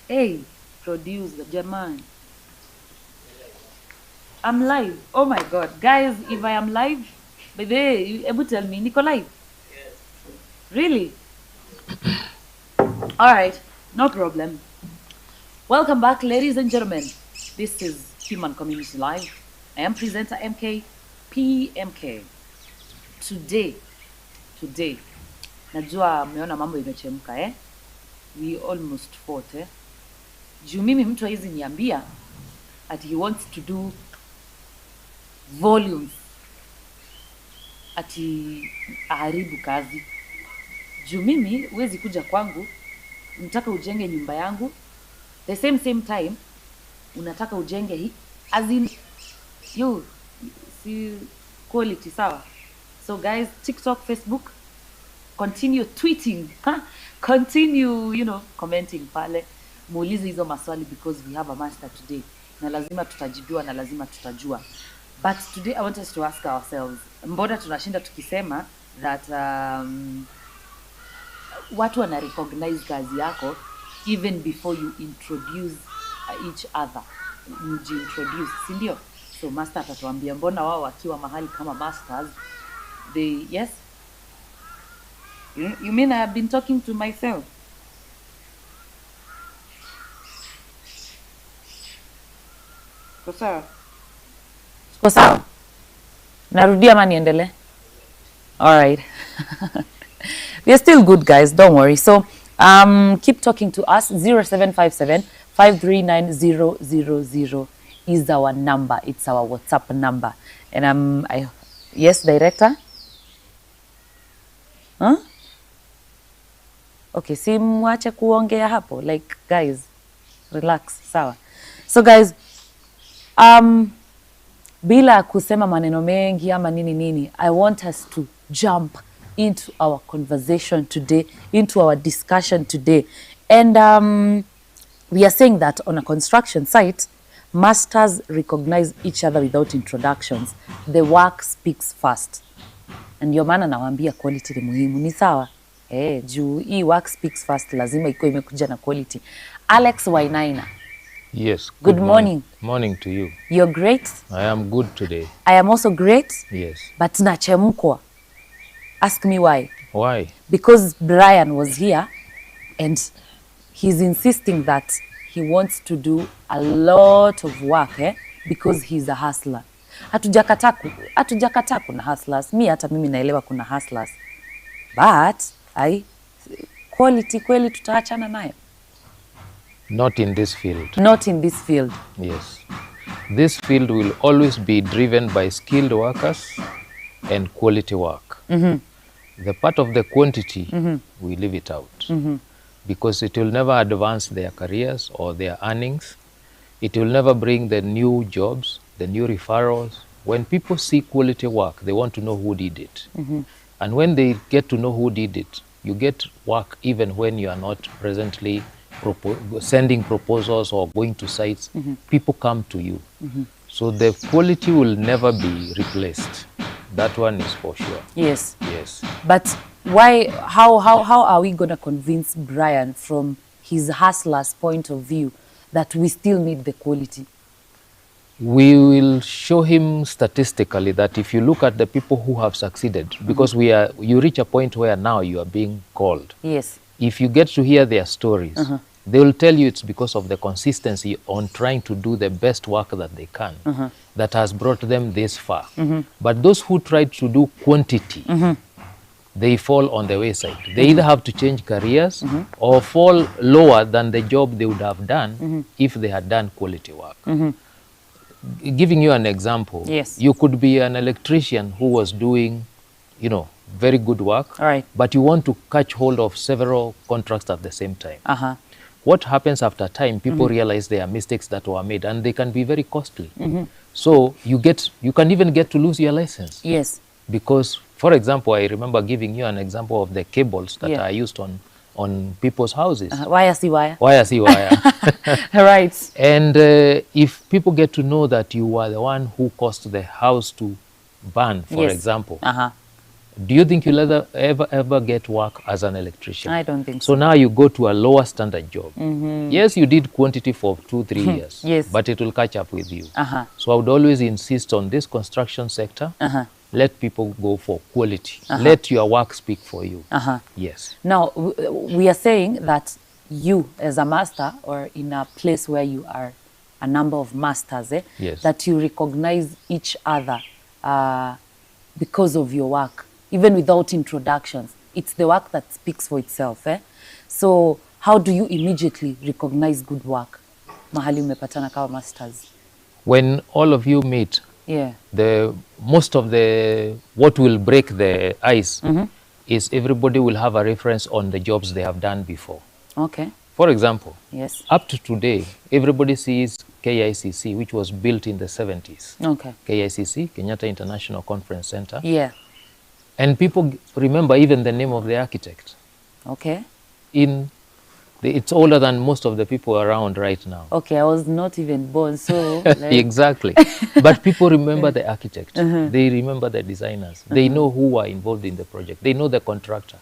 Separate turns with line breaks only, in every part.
Hey, producer, German. I'm live. Oh my god. Guys, if I am live, by the way, you able to tell me, Nico live? Yes. Really? Alright, no problem. Welcome back, ladies and gentlemen. This is Keyman Community Live. I am presenter MK PMK. Today, najua mmeona mambo imechemka we almost fought juu mimi mtu hizi niambia ati he wants to do volumes ati aharibu kazi juu mimi huwezi kuja kwangu unataka ujenge nyumba yangu the same time unataka ujenge hii as in you see quality sawa. So guys, TikTok, Facebook, continue tweeting, continue commenting pale, muulize hizo maswali because we have a master today na lazima tutajibiwa na lazima tutajua. But today I want us to ask ourselves, mbona tunashinda tukisema that watu wana recognize kazi yako even before you introduce each other, introduce, si ndio? So master atatuambia mbona wao wakiwa mahali kama masters they yes. You mean I have been talking to myself? Kwa sawa. Narudia ama niendelee? All right. We are still good, guys. Don't worry. So, keep talking to us. 0757 539 is our number. It's our WhatsApp number. And yes, director? Huh? Okay, si mwache kuongea hapo. Like, guys, relax. Sawa. So, guys, bila kusema maneno mengi ama nini, I want us to jump into our conversation today, into our discussion today. And we are saying that on a construction site, masters recognize each other without introductions. The work speaks first. And ndio maana nawaambia quality ni muhimu, ni sawa? Juu hii work speaks first, lazima iko imekuja na quality. Alex Wainaina.
Yes.
Good morning.
Morning to you.
You're great?
I am good today.
I am also great.
Yes.
But nachemkwa. Ask me why.
Why?
Because Brian was here and he's insisting that he wants to do a lot of work because he's a hustler. Hatujakataa kuna hustlers. Hata mimi naelewa kuna hustlers. But quality kweli tutaachana nayo.
Not in this field.
Not in this field.
Yes. This field will always be driven by skilled workers and quality work. The part of the quantity, we leave it out. Because it will never advance their careers or their earnings. It will never bring the new jobs, the new referrals. When people see quality work, they want to know who did it. And when they get to know who did it, you get work even when you are not presently sending proposals or going to sites. People come to you. So the quality will never be replaced. That one is for sure.
Yes.
Yes.
But why? How are we gonna convince Brian from his hustler's point of view that we still need the quality?
We will show him statistically that if you look at the people who have succeeded, because you reach a point where now you are being called.
Yes.
If you get to hear their stories, they will tell you it's because of the consistency on trying to do the best work that they can that has brought them this far. But those who tried to do quantity, they fall on the wayside. They either have to change careers or fall lower than the job they would have done if they had done quality work. Giving you an example,
yes.
You could be an electrician who was doing, very good work,
all right,
but you want to catch hold of several contracts at the same time. What happens after time, people realize there are mistakes that were made and they can be very costly. So you can even get to lose your license.
Yes.
Because, for example, I remember giving you an example of the cables that are used on people's houses.
Wire see wire.
Wire see wire.
Right.
And if people get to know that you were the one who caused the house to burn, for example, Do you think you'll ever get work as an electrician?
I don't think
so. So now you go to a lower standard job. Yes, you did quantity for 2-3 years,
Yes.
but it will catch up with you. So I would always insist on this construction sector. Let people go for quality. Let your work speak for you. Yes.
Now, we are saying that you, as a master, or in a place where you are a number of masters,
Yes.
that you recognize each other because of your work, even without introductions. It's the work that speaks for itself. So how do you immediately recognize good work? Mahali umepatana kama masters.
When all of you meet,
Yeah.
most of what will break the ice is everybody will have a reference on the jobs they have done before.
Okay.
For example,
Yes.
up to today, everybody sees KICC, which was built in the 70s.
Okay.
KICC, Kenyatta International Conference Center.
Yeah.
And people remember even the name of the architect.
Okay.
It's older than most of the people around right now.
Okay, I was not even born, so... like...
Exactly. But people remember the architect. They remember the designers. They know who were involved in the project. They know the contractor.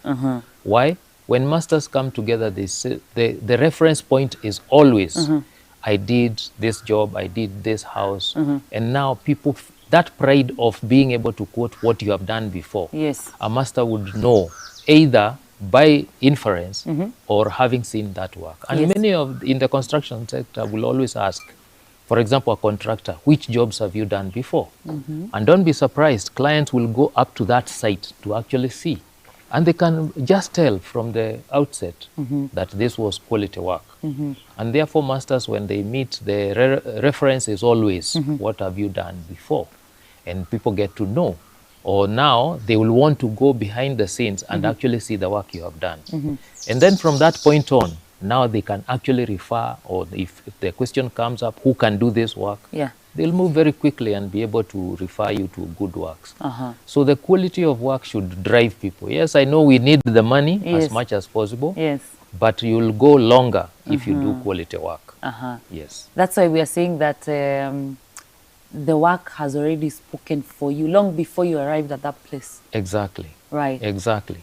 Why? When masters come together, they say, the reference point is always, I did this job, I did this house. And now people, that pride of being able to quote what you have done before,
Yes.
a master would know either by inference or having seen that work. And
Yes.
many in the construction sector will always ask, for example, a contractor, which jobs have you done before? And don't be surprised, clients will go up to that site to actually see. And they can just tell from the outset that this was quality work. And therefore, masters, when they meet, the reference is always, what have you done before? And people get to know. Or now, they will want to go behind the scenes and actually see the work you have done. And then from that point on, now they can actually refer, or if the question comes up, who can do this work?
Yeah.
They'll move very quickly and be able to refer you to good works. So the quality of work should drive people. Yes, I know we need the money as much as possible,
Yes.
but you'll go longer if you do quality work. Yes.
That's why we are saying that the work has already spoken for you long before you arrived at that place.
Exactly.
Right.
Exactly.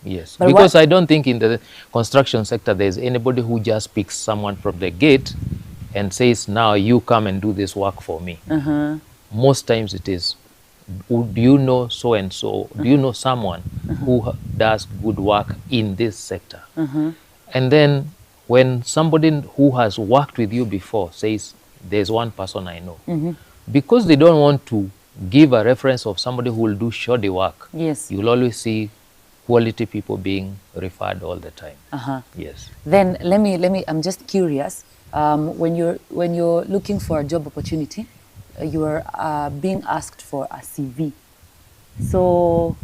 Yes.
But
because I don't think in the construction sector there's anybody who just picks someone from the gate and says, now you come and do this work for me. Most times it is, do you know so and so? Do you know someone who does good work in this sector? And then when somebody who has worked with you before says, there's one person I know, because they don't want to give a reference of somebody who will do shoddy work,
Yes.
you'll always see quality people being referred all the time. Yes.
Then let me. I'm just curious. When you're looking for a job opportunity, you are being asked for a CV. So,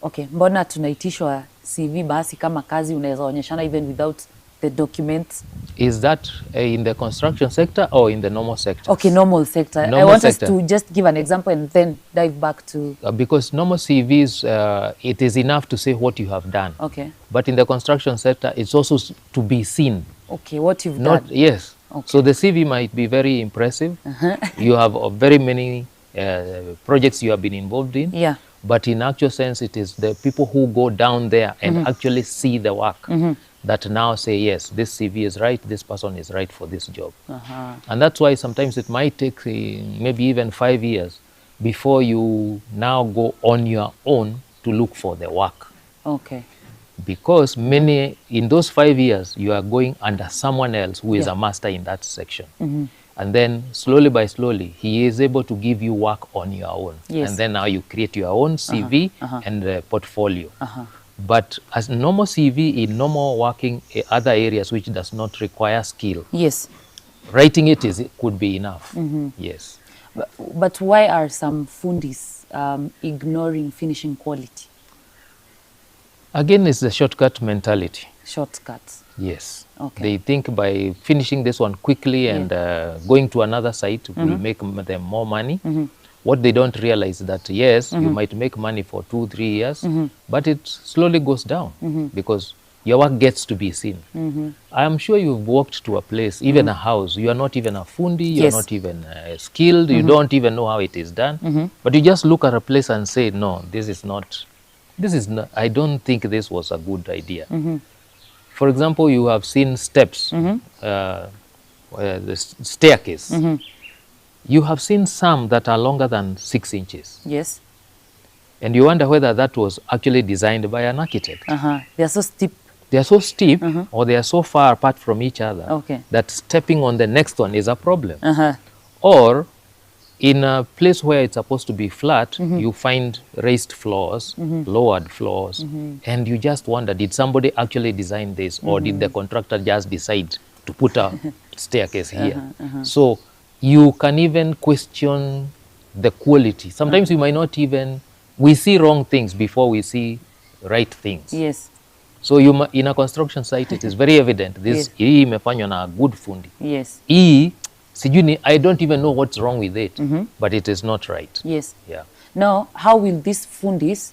okay, mbona tunaitishwa CV basi kama kazi unaweza onyeshana even without the documents?
Is that in the construction sector or in the normal sector?
Okay, normal sector.
Normal
I want
sector.
us to just give an example and then dive back to...
Because normal CVs, it is enough to say what you have done.
Okay.
But in the construction sector, it's also to be seen.
Okay, what you've
Not,
done.
yes.
Okay.
So the CV might be very impressive. You have very many projects you have been involved in.
Yeah.
But in actual sense, it is the people who go down there and actually see the work that now say, yes, this CV is right, this person is right for this job. And that's why sometimes it might take maybe even 5 years before you now go on your own to look for the work.
Okay.
Because in those 5 years, you are going under someone else who is a master in that section. And then slowly by slowly, he is able to give you work on your own.
Yes.
And then now you create your own CV and portfolio. But as normal CV in normal working other areas which does not require skill,
Yes.
writing it could be enough. Yes.
But why are some fundis ignoring finishing quality?
Again, it's the shortcut mentality.
Shortcuts.
Yes.
Okay.
They think by finishing this one quickly and going to another site will make them more money. What they don't realize is that, yes, you might make money for 2-3 years, but it slowly goes down because your work gets to be seen. I am sure you've walked to a place, even a house, you are not even a fundi, you are
Yes.
not even skilled, you don't even know how it is done, but you just look at a place and say, no, this is not, I don't think this was a good idea. For example, you have seen steps, the staircase. You have seen some that are longer than 6 inches.
Yes.
And you wonder whether that was actually designed by an architect.
They are so steep.
They are so steep or they are so far apart from each other
Okay.
that stepping on the next one is a problem. Or in a place where it's supposed to be flat, you find raised floors, lowered floors, and you just wonder, did somebody actually design this or did the contractor just decide to put a staircase here? So you can even question the quality. Sometimes we might not even, we see wrong things before we see right things.
Yes.
So you in a construction site, it is very evident this hii imefanywa na a good fundi.
Yes.
Hii sijui, I don't even know what's wrong with it, but it is not right.
Yes.
Yeah.
Now, how will these fundis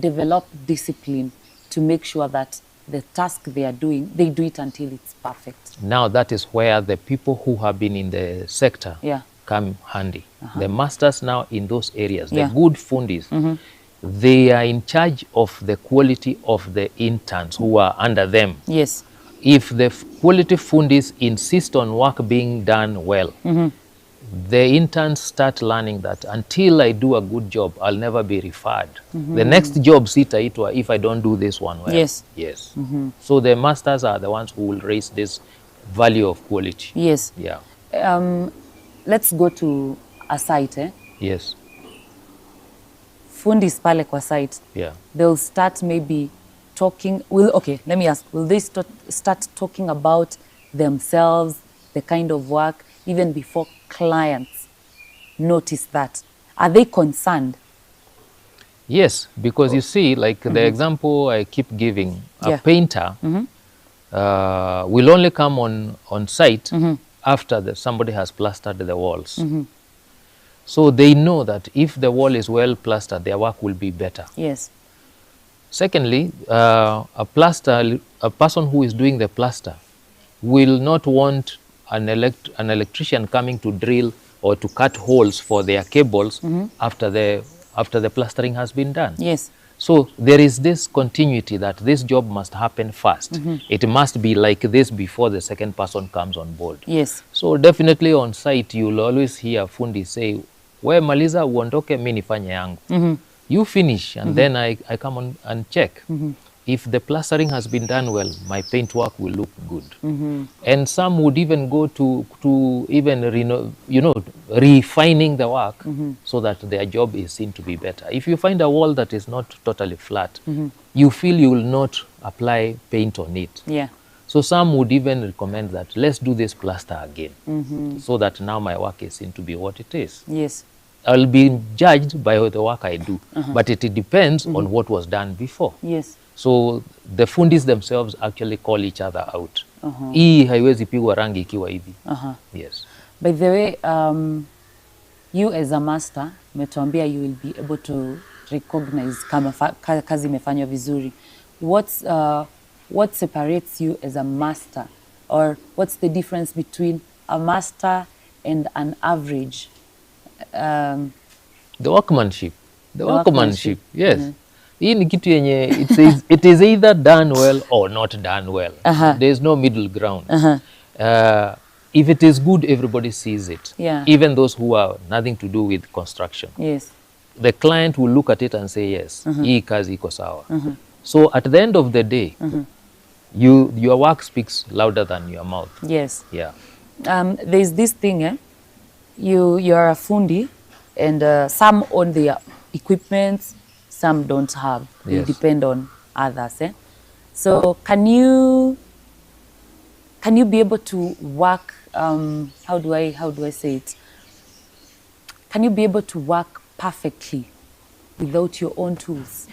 develop discipline to make sure that the task they are doing, they do it until it's perfect?
Now that is where the people who have been in the sector come handy. The masters now in those areas, the good fundis, they are in charge of the quality of the interns who are under them.
Yes.
If the quality fundis insist on work being done well, the interns start learning that until I do a good job, I'll never be referred. The next job sitaitwa if I don't do this one well.
Yes.
Yes. So the masters are the ones who will raise this value of quality.
Yes.
Yeah.
Let's go to a site.
Yes.
Fundis pale kwa site.
Yeah.
They'll start maybe talking. Let me ask. Will they start talking about themselves, the kind of work, even before clients notice that? Are they concerned?
Yes, because you see, like the example I keep giving, a painter will only come on site after somebody has plastered the walls. So they know that if the wall is well plastered, their work will be better.
Yes.
Secondly, a person who is doing the plaster will not want an electrician coming to drill or to cut holes for their cables after the plastering has been done.
Yes.
So there is this continuity that this job must happen first. It must be like this before the second person comes on board.
Yes.
So definitely on site, you'll always hear fundi say, we maliza uondoke mi nifanye yangu. You finish and then I come on and check. If the plastering has been done well, my paint work will look good. And some would even go to even refining the work so that their job is seen to be better. If you find a wall that is not totally flat, you feel you will not apply paint on it.
Yeah.
So some would even recommend that let's do this plaster again so that now my work is seen to be what it is.
Yes.
I'll be judged by the work I do, but it depends on what was done before.
Yes.
So the fundis themselves actually call each other out. Hii haiwezi pigwa rangi ikiwa hivi. Yes.
By the way, you as a master, umetuambia you will be able to recognize kama kazi imefanywa vizuri. What separates you as a master, or what's the difference between a master and an average?
The workmanship. The workmanship. Yes. Hii ni kitu yenye it is either done well or not done well. There is no middle ground. If it is good, everybody sees it.
Yeah.
Even those who have nothing to do with construction.
Yes.
The client will look at it and say, yes, hii kazi iko sawa. So at the end of the day, your work speaks louder than your mouth.
Yes.
Yeah.
There's this thing, you're a fundi, and some own their equipment, some don't have. They
Yes.
depend on others. So can you be able to work? How do I say it? Can you be able to work perfectly without your own tools?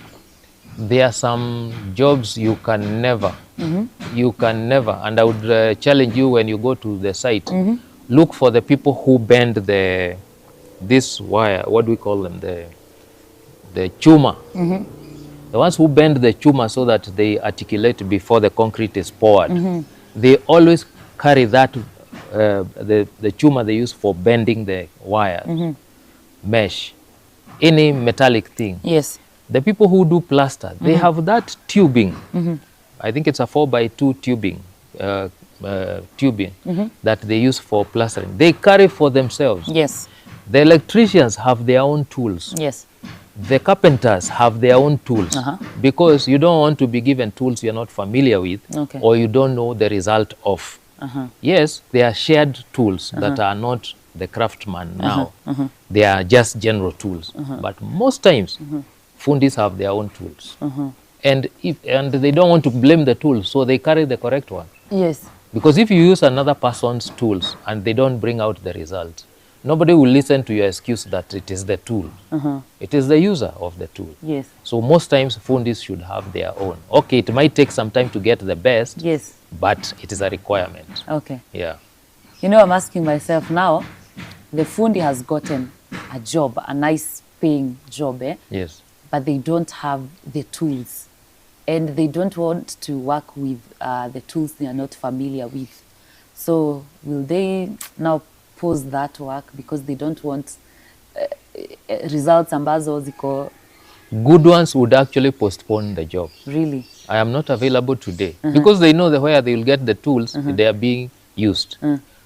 There are some jobs you can never, and I would challenge you when you go to the site, look for the people who bend this wire, what do we call them, the chuma. The ones who bend the chuma so that they articulate before the concrete is poured, they always carry that, the chuma they use for bending the wires, mesh, any metallic thing.
Yes.
The people who do plaster, they have that tubing. I think it's a 4x2 tubing, that they use for plastering. They carry for themselves.
Yes.
The electricians have their own tools.
Yes.
The carpenters have their own tools, because you don't want to be given tools you're not familiar with, or you don't know the result of. Yes, they are shared tools that are not the craftsman now. They are just general tools. But most times, fundis have their own tools. And they don't want to blame the tools, so they carry the correct one.
Yes.
Because if you use another person's tools and they don't bring out the result, nobody will listen to your excuse that it is the tool. It is the user of the tool.
Yes.
So most times fundis should have their own. Okay, it might take some time to get the best.
Yes.
But it is a requirement.
Okay.
Yeah.
You know, I'm asking myself now, the fundi has gotten a job, a nice paying job,
Yes.
but they don't have the tools. And they don't want to work with the tools they are not familiar with. So will they now pause that work because they don't want results ambazo ziko?
Good ones would actually postpone the job.
Really?
I am not available today. Because they know where they will get the tools, they are being used.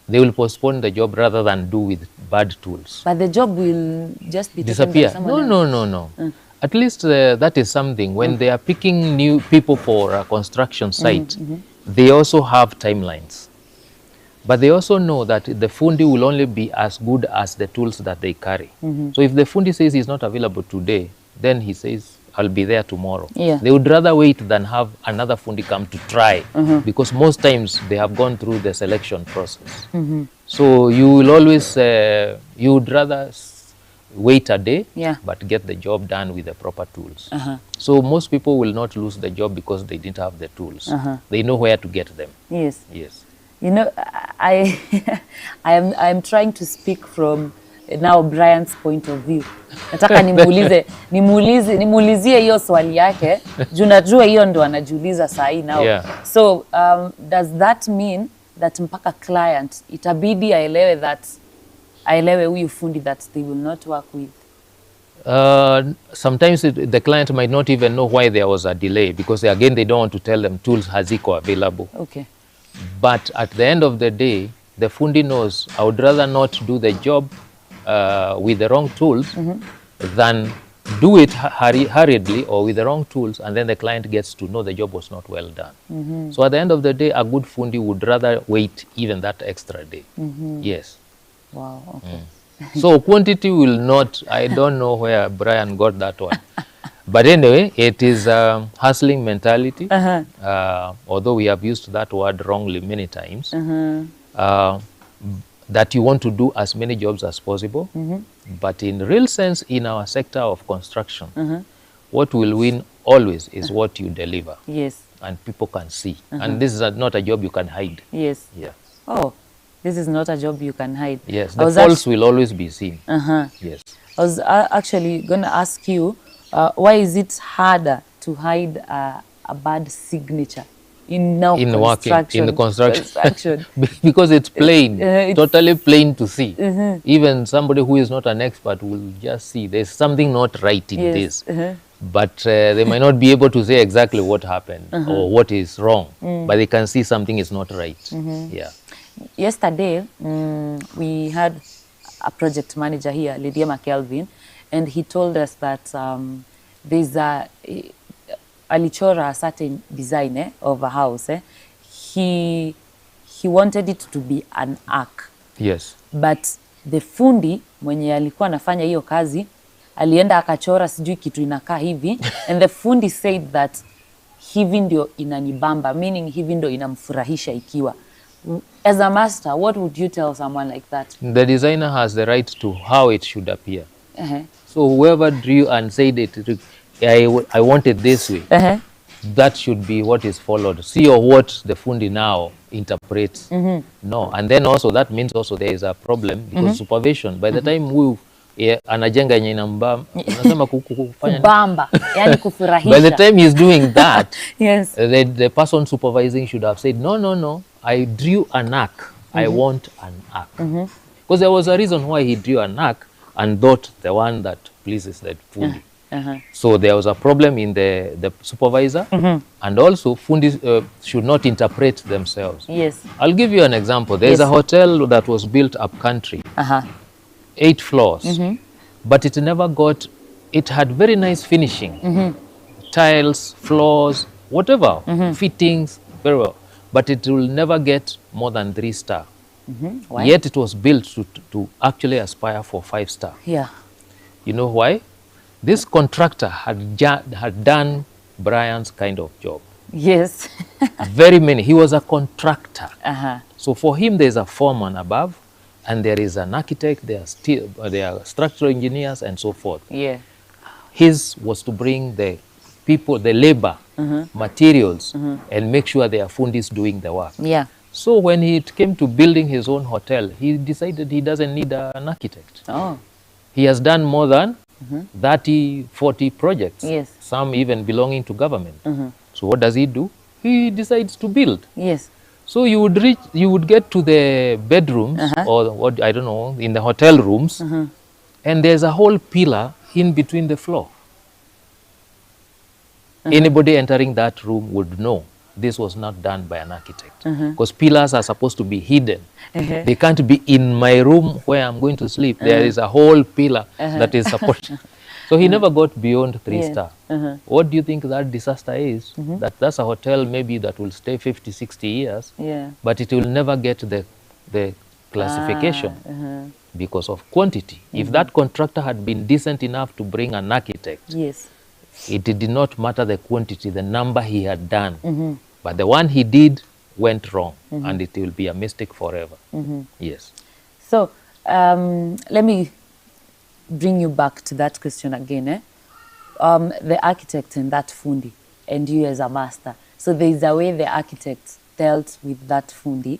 They will postpone the job rather than do with bad tools.
But the job will just be
disappear.
taken by someone else.
No. At least that is something. When they are picking new people for a construction site, they also have timelines. But they also know that the fundi will only be as good as the tools that they carry. So if the fundi says he's not available today, then he says, I'll be there tomorrow.
Yeah.
They would rather wait than have another fundi come to try, because most times they have gone through the selection process. So you will always, you would rather wait a day, but get the job done with the proper tools. So most people will not lose the job because they didn't have the tools. They know where to get them.
Yes.
Yes.
You know, I'm trying to speak from now Brian's point of view. Nataka nimuulizie hiyo swali yake, juu najua hiyo ndo anajiuliza saa hii now.
Yeah.
So does that mean that mpaka client itabidi aelewe huyu fundi that they will not work with?
Sometimes the client might not even know why there was a delay, because again they don't want to tell them tools haziko available.
Okay.
But at the end of the day, the fundi knows I would rather not do the job with the wrong tools than do it hurriedly or with the wrong tools, and then the client gets to know the job was not well done. So at the end of the day, a good fundi would rather wait even that extra day. Yes.
Wow, okay.
So quantity will not, I don't know where Brian got that one. But anyway, it is a hustling mentality, although we have used that word wrongly many times, that you want to do as many jobs as possible. But in real sense, in our sector of construction, what will win always is what you deliver.
Yes.
And people can see. And this is not a job you can hide.
Yes.
Yeah.
Oh, this is not a job you can hide.
Yes, the faults will always be seen. Yes.
I was actually going to ask you, why is it harder to hide a bad signature in construction?
In the construction. Because it's plain, totally plain to see. Even somebody who is not an expert will just see there's something not right in this. But they might not be able to say exactly what happened or what is wrong, but they can see something is not right. Yeah.
Yesterday, we had a project manager here, Lydia McKelvin, and he told us that there's alichora a certain design of a house. He wanted it to be an arc.
Yes.
But the fundi mwenye alikuwa anafanya hiyo kazi alienda akachora sijui kitu inakaa hivi and the fundi said that hivi ndio inanibamba, meaning hivi ndio inamfurahisha ikiwa. As a master, what would you tell someone like that?
The designer has the right to how it should appear. So whoever drew and said it, I want it this way, that should be what is followed. See or what the fundi now interprets. No, and then also that means also there is a problem because supervision. By the time anajenga yenye unasema kufanya
kubamba, yani kufurahisha.
By the time he's doing that,
yes.
The person supervising should have said, no, I drew an arc. I want an arc. Because there was a reason why he drew an arc and not the one that pleases that fundi. So there was a problem in the supervisor, and also fundis should not interpret themselves.
Yes.
I'll give you an example. There's a hotel that was built up country, 8 floors, but it never got, it had very nice finishing, tiles, floors, whatever, fittings, very well, but it will never get more than 3 star. Yet it was built to actually aspire for 5 star.
Yeah.
You know why? This contractor had done Brian's kind of job.
Yes.
Very many. He was a contractor. So for him, there's a foreman above, and there is an architect, there are structural engineers, and so forth.
Yeah.
His was to bring the people, the labor, materials, and make sure their fundis doing the work.
Yeah.
So when it came to building his own hotel, he decided he doesn't need an architect.
Oh.
He has done more than 30, 40 projects,
yes,
some even belonging to government. So what does he do? He decides to build.
Yes.
So you would get to the bedrooms or what, I don't know, in the hotel rooms, and there's a whole pillar in between the floor. Anybody entering that room would know this was not done by an architect, because pillars are supposed to be hidden. They can't be in my room where I'm going to sleep. There is a whole pillar that is supported. So he never got beyond 3 star. What do you think that disaster is? That's a hotel maybe that will stay 50, 60 years, but it will never get the classification because of quantity. If that contractor had been decent enough to bring an architect, it did not matter the quantity, the number he had done. But the one he did went wrong, and it will be a mistake forever. Yes.
So let me bring you back to that question again. The architect and that fundi, and you as a master. So there is a way the architect dealt with that fundi.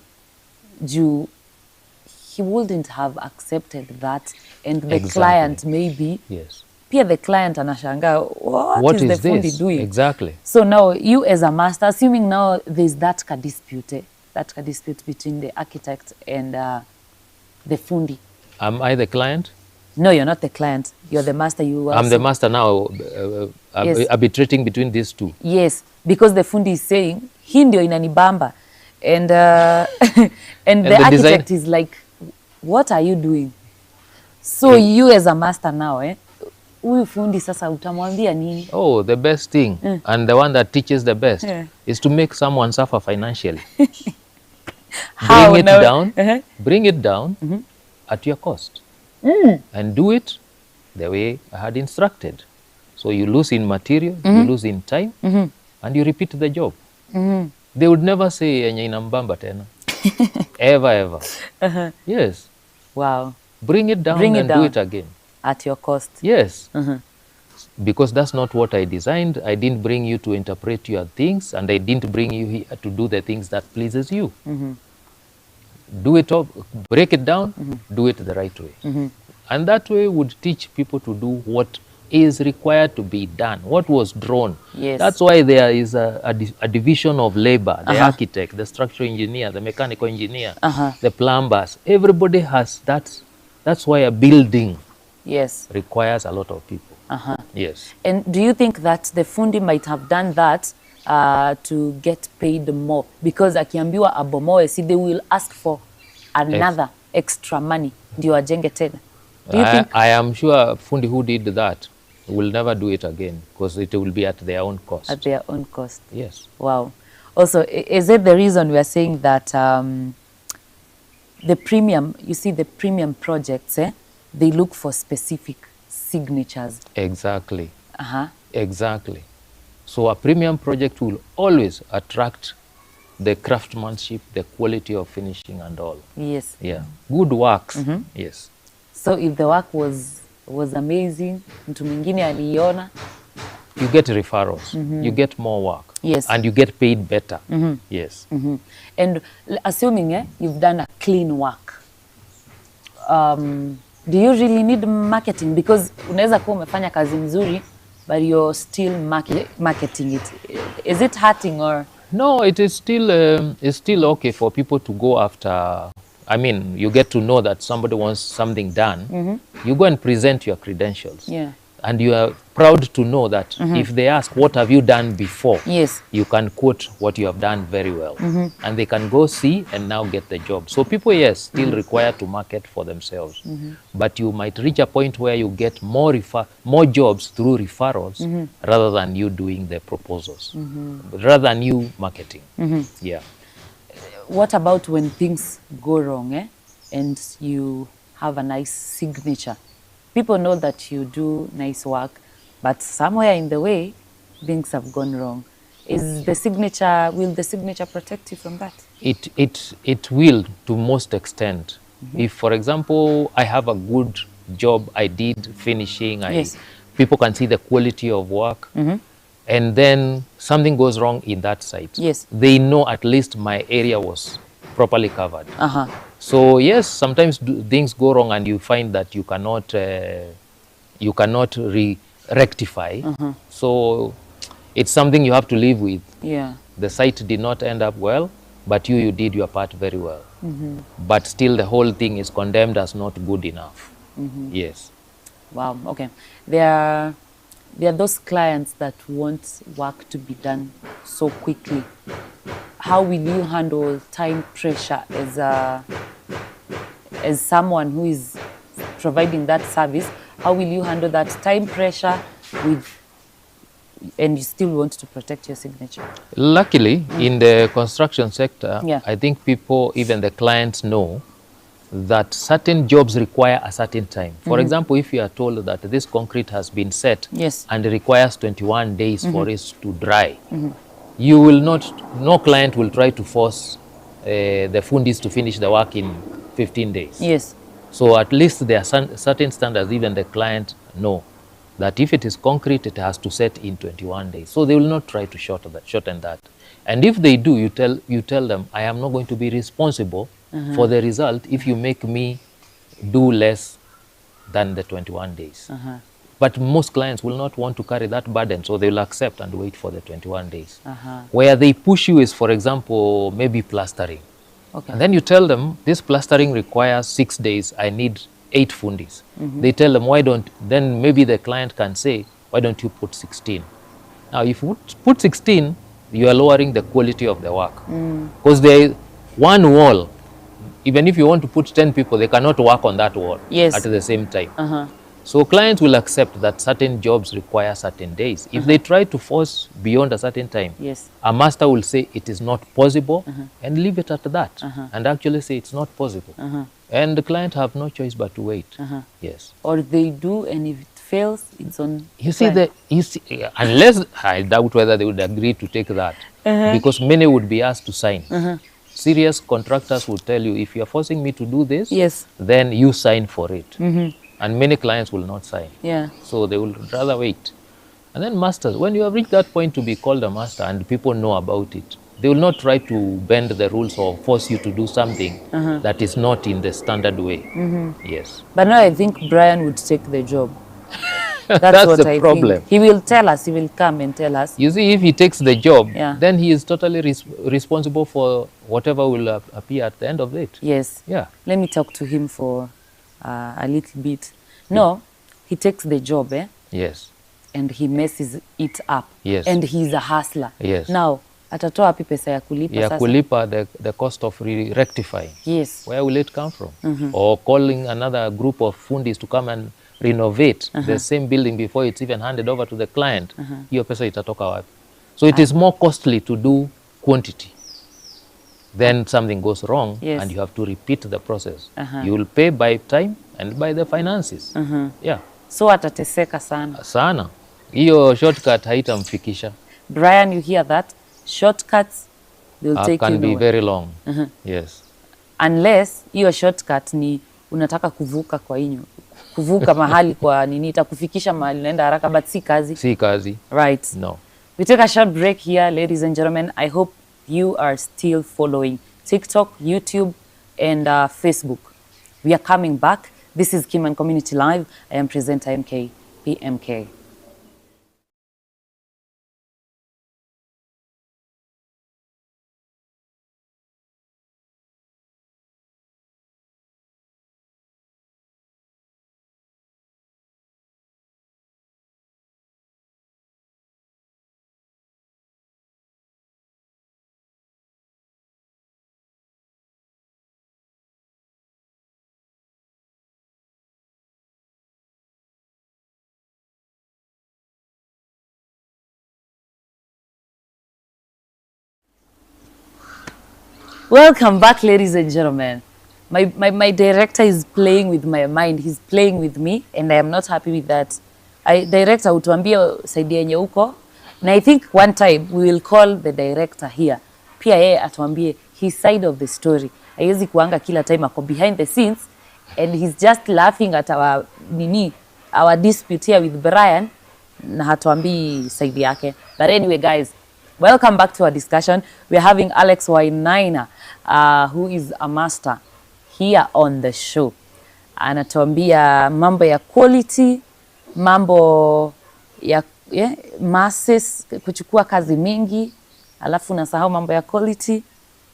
He wouldn't have accepted that, and the client maybe.
Yes.
Pia the client anashanga, what is the fundi doing?
Exactly.
So now you as a master, assuming now there's that dispute between the architect and the fundi.
Am I the client?
No, you're not the client. You're the master.
I'm the master now,
yes,
arbitrating between these two.
Yes, because the fundi is saying, hii ndio inanibamba. And, and the architect is like, what are you doing? So you as a master now, huyu fundi sasa utamwambia nini?
Oh, the best thing, and the one that teaches the best, is to make someone suffer financially.
How
bring it
now?
Down, bring it down at your cost. And do it the way I had instructed. So you lose in material, you lose in time, and you repeat the job. They would never say yenye inambamba tena. Ever. Yes.
Wow.
Bring it down and do it again.
At your cost.
Yes. Because that's not what I designed. I didn't bring you to interpret your things, and I didn't bring you here to do the things that pleases you. Do it up, break it down, do it the right way. And that way would teach people to do what is required to be done, what was drawn.
Yes. That's
why there is a division of labor, the architect, the structural engineer, the mechanical engineer, the plumbers. Everybody has that. That's why a building requires a lot of people. Yes.
And do you think that the fundi might have done that to get paid more? Because akiambiwa abomoe, see, they will ask for another extra money. Ndio ajenge tena. Do you think?
I am sure fundi who did that will never do it again, because it will be at their own cost.
At their own cost.
Yes.
Wow. Also, is it the reason we are saying that the premium, you see, the premium projects, they look for specific signatures?
Exactly. Exactly. So a premium project will always attract the craftsmanship, the quality of finishing and all.
Yes.
Yeah. Good works. Yes.
So if the work was amazing, mtu mwingine aliona,
you get referrals, you get more work, and you get paid better. Yes.
And assuming you've done a clean work, Do you really need marketing? Because unaweza kuwa umefanya kazi mzuri, but you're still marketing it. Is it hurting or?
No, it is still it's still okay for people to go after. I mean, you get to know that somebody wants something done. You go and present your credentials.
Yeah.
And you are proud to know that if they ask, what have you done before?
Yes.
You can quote what you have done very well. And they can go see and now get the job. So people, yes, still require to market for themselves. But you might reach a point where you get more jobs through referrals rather than you doing the proposals, rather than you marketing. Yeah.
What about when things go wrong, and you have a nice signature? People know that you do nice work, but somewhere in the way, things have gone wrong. Will the signature protect you from that?
It will, to most extent. If, for example, I have a good job I did finishing,
Yes.
people can see the quality of work, and then something goes wrong in that site.
Yes.
They know at least my area was properly covered. So yes, sometimes things go wrong and you find that you cannot rectify. So it's something you have to live with.
Yeah.
The site did not end up well, but you did your part very well. But still the whole thing is condemned as not good enough. Yes.
Wow. Okay. There are those clients that want work to be done so quickly. How will you handle time pressure as someone who is providing that service? How will you handle that time pressure and you still want to protect your signature?
Luckily, in the construction sector,
Yeah.
I think people, even the clients, know that certain jobs require a certain time. For example, if you are told that this concrete has been set
Yes.
and requires 21 days for it to dry, you will no client will try to force the fundis to finish the work in 15 days.
Yes.
So at least there are certain standards even the client know that if it is concrete, it has to set in 21 days. So they will not try to shorten that. And if they do, you tell them, I am not going to be responsible for the result if you make me do less than the 21 days. But most clients will not want to carry that burden, so they will accept and wait for the 21 days. Where they push you is, for example, maybe plastering.
Okay.
And then you tell them, this plastering requires 6 days, I need 8 fundis. They tell them, then maybe the client can say, why don't you put 16? Now, if you put 16, you are lowering the quality of the work. Because there is one wall, even if you want to put 10 people, they cannot work on that wall at the same time. So clients will accept that certain jobs require certain days. If they try to force beyond a certain time,
Yes.
a master will say it is not possible and leave it at that, and actually say it's not possible. And the client have no choice but to wait. Yes.
Or they do, and if it fails, it's on.
You see, unless I doubt whether they would agree to take that, because many would be asked to sign. Serious contractors would tell you, if you are forcing me to do this,
Yes.
then you sign for it. And many clients will not sign.
Yeah.
So they will rather wait. And then masters, when you have reached that point to be called a master and people know about it, they will not try to bend the rules or force you to do something that is not in the standard way. Yes.
But now I think Brian would take the job.
That's
what
the
I
problem.
think. He will tell us, he will come and tell us.
You see, if he takes the job,
Yeah.
then he is totally responsible for whatever will appear at the end of it.
Yes.
Yeah.
Let me talk to him for a little bit. No, he takes the job,
Yes.
and he messes it up.
Yes.
And he's a hustler.
Yes.
Now, atatoa wapi pesa ya kulipa
Yeah,
sasa?
kulipa the cost of rectifying.
Yes.
Where will it come from? Or calling another group of fundis to come and renovate the same building before it's even handed over to the client. Hiyo pesa itatoka wapi? So it is more costly to do quantity. Then something goes wrong,
Yes.
and you have to repeat the process. You will pay by time and by the finances. Yeah.
So atateseka sana.
Sana. Hiyo shortcut haitamfikisha.
Brian, you hear that? Shortcuts will take you
Can be
nowhere.
very long. Yes.
Unless hiyo shortcut ni unataka kuvuka kwa inyo. Kuvuka mahali kwa nini itakufikisha mahali unaenda haraka, but si kazi.
Si kazi.
Right.
No.
We take a short break here, ladies and gentlemen. I hope you are still following TikTok, YouTube, and Facebook. We are coming back. This is Keyman Community Live. I am presenter MK PMK. Welcome back, ladies and gentlemen. My director is playing with my mind. He's playing with me, and I am not happy with that. Director, utuambie saidi yenye uko. And I think one time we will call the director here. Pia yeye atuambie his side of the story. Haiwezi kuanga kila time ako behind the scenes, and he's just laughing at our dispute here with Brian, na hatuambii side yake. But anyway, guys, welcome back to our discussion. We're having Alex Wainaina, who is a master here on the show. Anatuambia mambo ya quality, mambo ya masses, kuchukua kazi mingi, alafu nasahau mambo ya quality.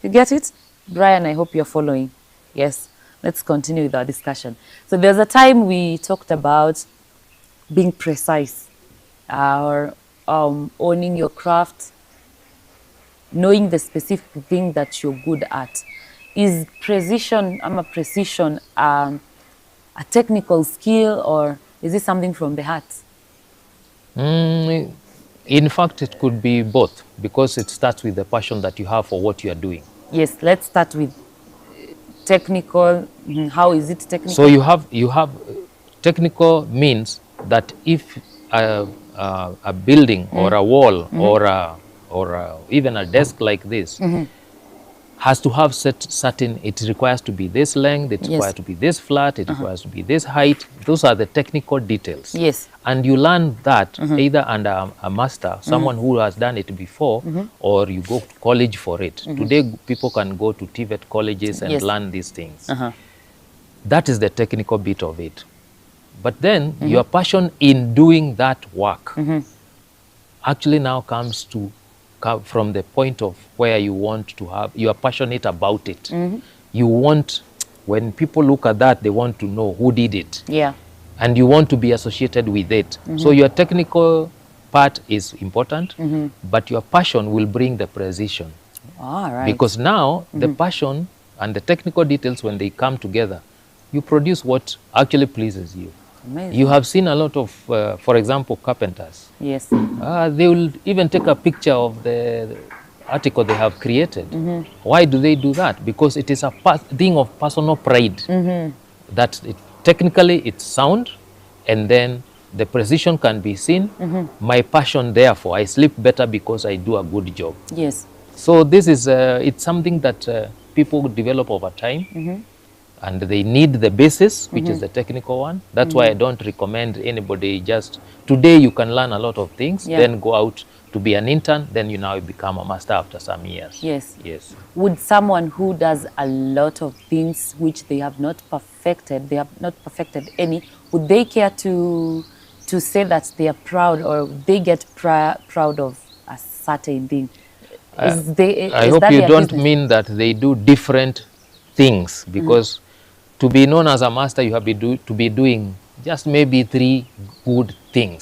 You get it? Brian, I hope you're following. Yes, let's continue with our discussion. So there's a time we talked about being precise, or owning your craft, knowing the specific thing that you're good at. Is precision a technical skill, or is it something from the heart?
In fact, it could be both, because it starts with the passion that you have for what you are doing.
Yes, let's start with technical. How is it technical?
So you have technical means that if a building or a wall or even a desk like this has to have certain, it requires to be this length, it requires to be this flat, it requires to be this height. Those are the technical details.
Yes.
And you learn that either under a master, someone who has done it before, or you go to college for it. Today, people can go to TVET colleges and learn these things. That is the technical bit of it. But then your passion in doing that work actually now comes from the point of where you want to have, you are passionate about it. You want, when people look at that, they want to know who did it.
Yeah.
And you want to be associated with it. So your technical part is important, but your passion will bring the precision.
All right.
Because now the passion and the technical details, when they come together, you produce what actually pleases you.
Amazing.
You have seen a lot of, for example, carpenters.
Yes.
They will even take a picture of the article they have created. Why do they do that? Because it is a thing of personal pride. That technically it's sound, and then the precision can be seen. My passion, therefore, I sleep better because I do a good job.
Yes.
So this is, it's something that people develop over time. And they need the basis, which is the technical one. That's why I don't recommend anybody just, today you can learn a lot of things, then go out to be an intern, then you now become a master after some years.
Yes.
Yes.
Would someone who does a lot of things which they have not perfected any, would they care to say that they are proud, or they get proud of a certain thing?
I hope you don't mean that they do different things, because to be known as a master, you have to be doing just maybe 3 good things.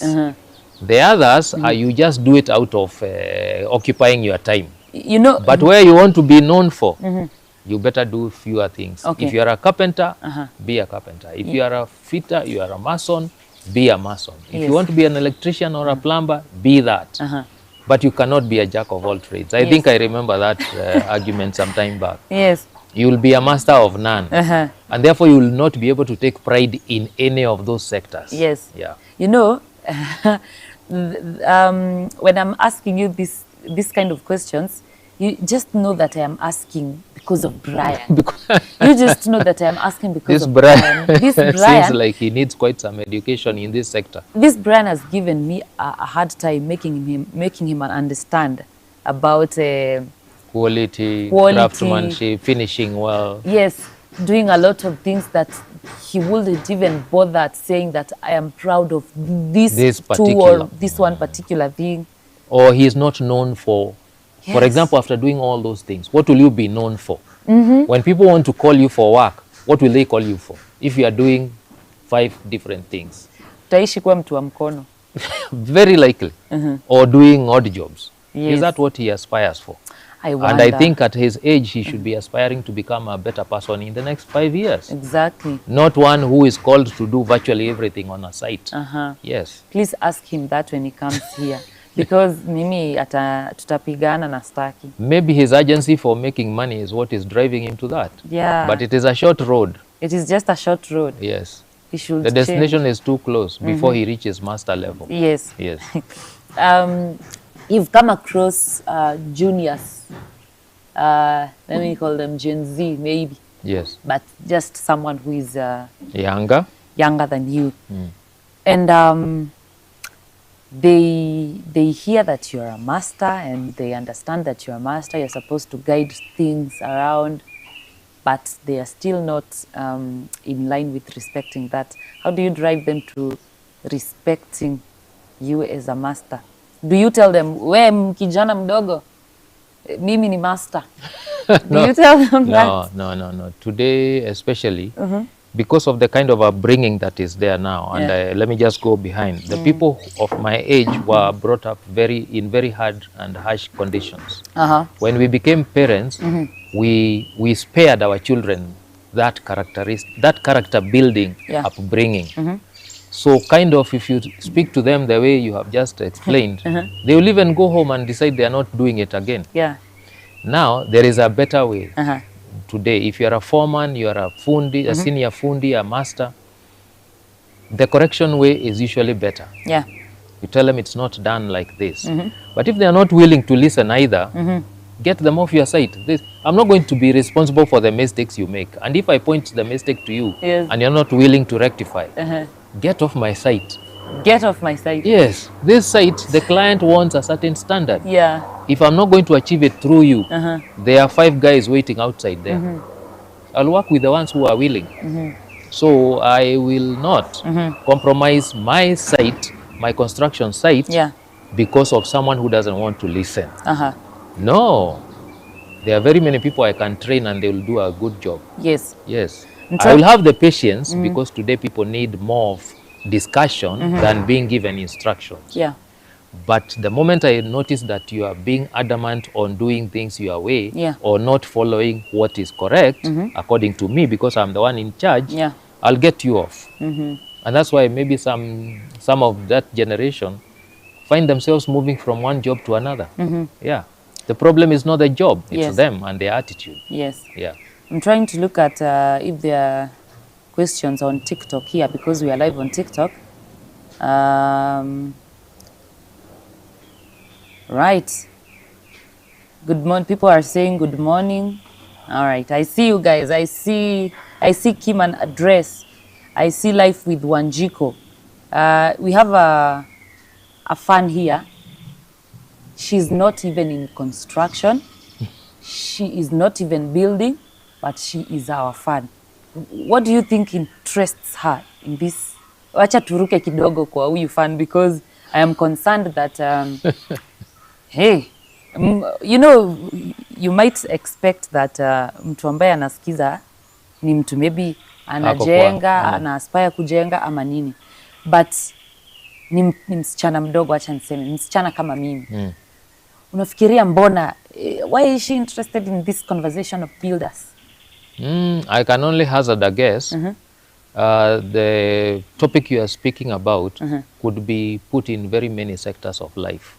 The others, you just do it out of occupying your time.
You know,
but where you want to be known for, you better do fewer things.
Okay.
If you are a carpenter, be a carpenter. If you are a fitter, you are a mason, be a mason. If you want to be an electrician or a plumber, be that. But you cannot be a jack of all trades. I think I remember that argument some time back.
Yes.
You will be a master of none. And therefore you will not be able to take pride in any of those sectors.
Yes.
Yeah.
You know, when I'm asking you this kind of questions, you just know that I am asking because of Brian. You just know that I am asking because of Brian. This Brian
seems like he needs quite some education in this sector.
This Brian has given me a hard time making him understand about quality,
craftsmanship, finishing well.
Yes, doing a lot of things that he wouldn't even bother at saying that I am proud of this
This
tool
particular-
or this one particular thing.
Or he is not known for
Yes.
example, after doing all those things, what will you be known for? When people want to call you for work, what will they call you for? If you are doing 5 different things,
Utaishi kuwa mtu wa mkono.
very likely, or doing odd jobs.
Yes.
Is that what he aspires for?
I
And
wonder.
I think at his age, he should be aspiring to become a better person in the next 5 years.
Exactly.
Not one who is called to do virtually everything on a site. Yes.
Please ask him that when he comes here. Because mimi tutapigana na staki.
Maybe his urgency for making money is what is driving him to that.
Yeah.
But it is a short road.
It is just a short road.
Yes.
He should
The destination
change.
is too close before he reaches master level.
Yes.
Yes.
You've come across juniors. Let me call them Gen Z, maybe.
Yes.
But just someone who is
Younger.
younger than you. And they hear that you're a master and they understand that you're a master. You're supposed to guide things around, but they are still not in line with respecting that. How do you drive them to respecting you as a master? Do you tell them, we kijana mdogo, mimi ni master? Do you tell them that?
No. Today, especially, because of the kind of upbringing that is there now, and let me just go behind. The people of my age were brought up in very hard and harsh conditions. When we became parents, we spared our children that character building upbringing. So kind of if you speak to them the way you have just explained, they will even go home and decide they are not doing it again.
Yeah.
Now, there is a better way. Today, if you are a foreman, you are a fundi, a senior fundi, a master, the correction way is usually better.
Yeah.
You tell them it's not done like this. But if they are not willing to listen either, get them off your site. I'm not going to be responsible for the mistakes you make. And if I point the mistake to you and you're not willing to rectify, get off my site.
Get off my site.
Yes, this site, the client wants a certain standard.
Yeah.
If I'm not going to achieve it through you, there are 5 guys waiting outside there. I'll work with the ones who are willing. So I will not compromise my site, my construction site, because of someone who doesn't want to listen. No. There are very many people I can train and they will do a good job.
Yes.
Yes. I will have the patience because today people need more of discussion than being given instructions.
Yeah.
But the moment I notice that you are being adamant on doing things your way or not following what is correct according to me because I'm the one in charge, I'll get you off. And that's why maybe some of that generation find themselves moving from one job to another. Yeah. The problem is not the job, it's them and their attitude.
Yes.
Yeah.
I'm trying to look at if there are questions on TikTok here because we are live on TikTok. Right. Good morning. People are saying good morning. All right. I see you guys. I see Keyman address. I see Life with Wanjiko. We have a fan here. She's not even in construction. She is not even building, but she is our fan. What do you think interests her in this? Wacha turuke kidogo kwa huyu fan because I am concerned that hey, you know, you might expect that mtu ambaye anasikiza ni mtu maybe anajenga, ana aspire kujenga ama nini. But ni msichana mdogo, acha niseme, msichana kama mimi. Unafikiria mbona, why is she interested in this conversation of builders?
I can only hazard a guess. The topic you are speaking about could be put in very many sectors of life.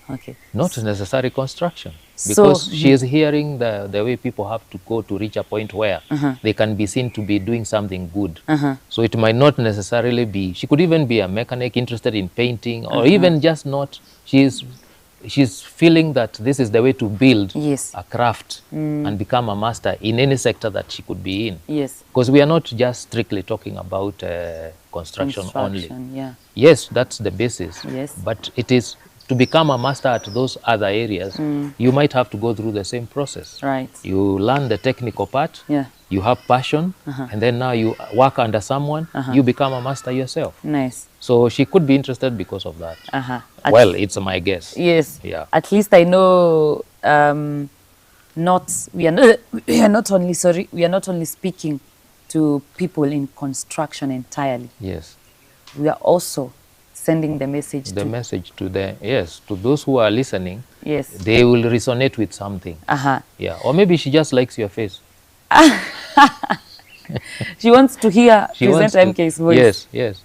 Okay.
Not necessary construction. Because she is hearing the way people have to go to reach a point where they can be seen to be doing something good. So it might not necessarily be, she could even be a mechanic interested in painting or even just not, she's feeling that this is the way to build a craft and become a master in any sector that she could be in.
Yes.
Because we are not just strictly talking about construction only.
Yeah.
Yes, that's the basis.
Yes.
But it is to become a master at those other areas, you might have to go through the same process.
Right.
You learn the technical part,
Yeah.
you have passion, and then now you work under someone, you become a master yourself.
Nice.
So she could be interested because of that. Well, it's my guess.
Yes.
Yeah.
At least I know we are not only speaking to people in construction entirely.
Yes.
We are also sending the message
to those who are listening.
Yes.
They will resonate with something. Yeah. Or maybe she just likes your face.
She wants to hear presenter MK's voice.
Yes.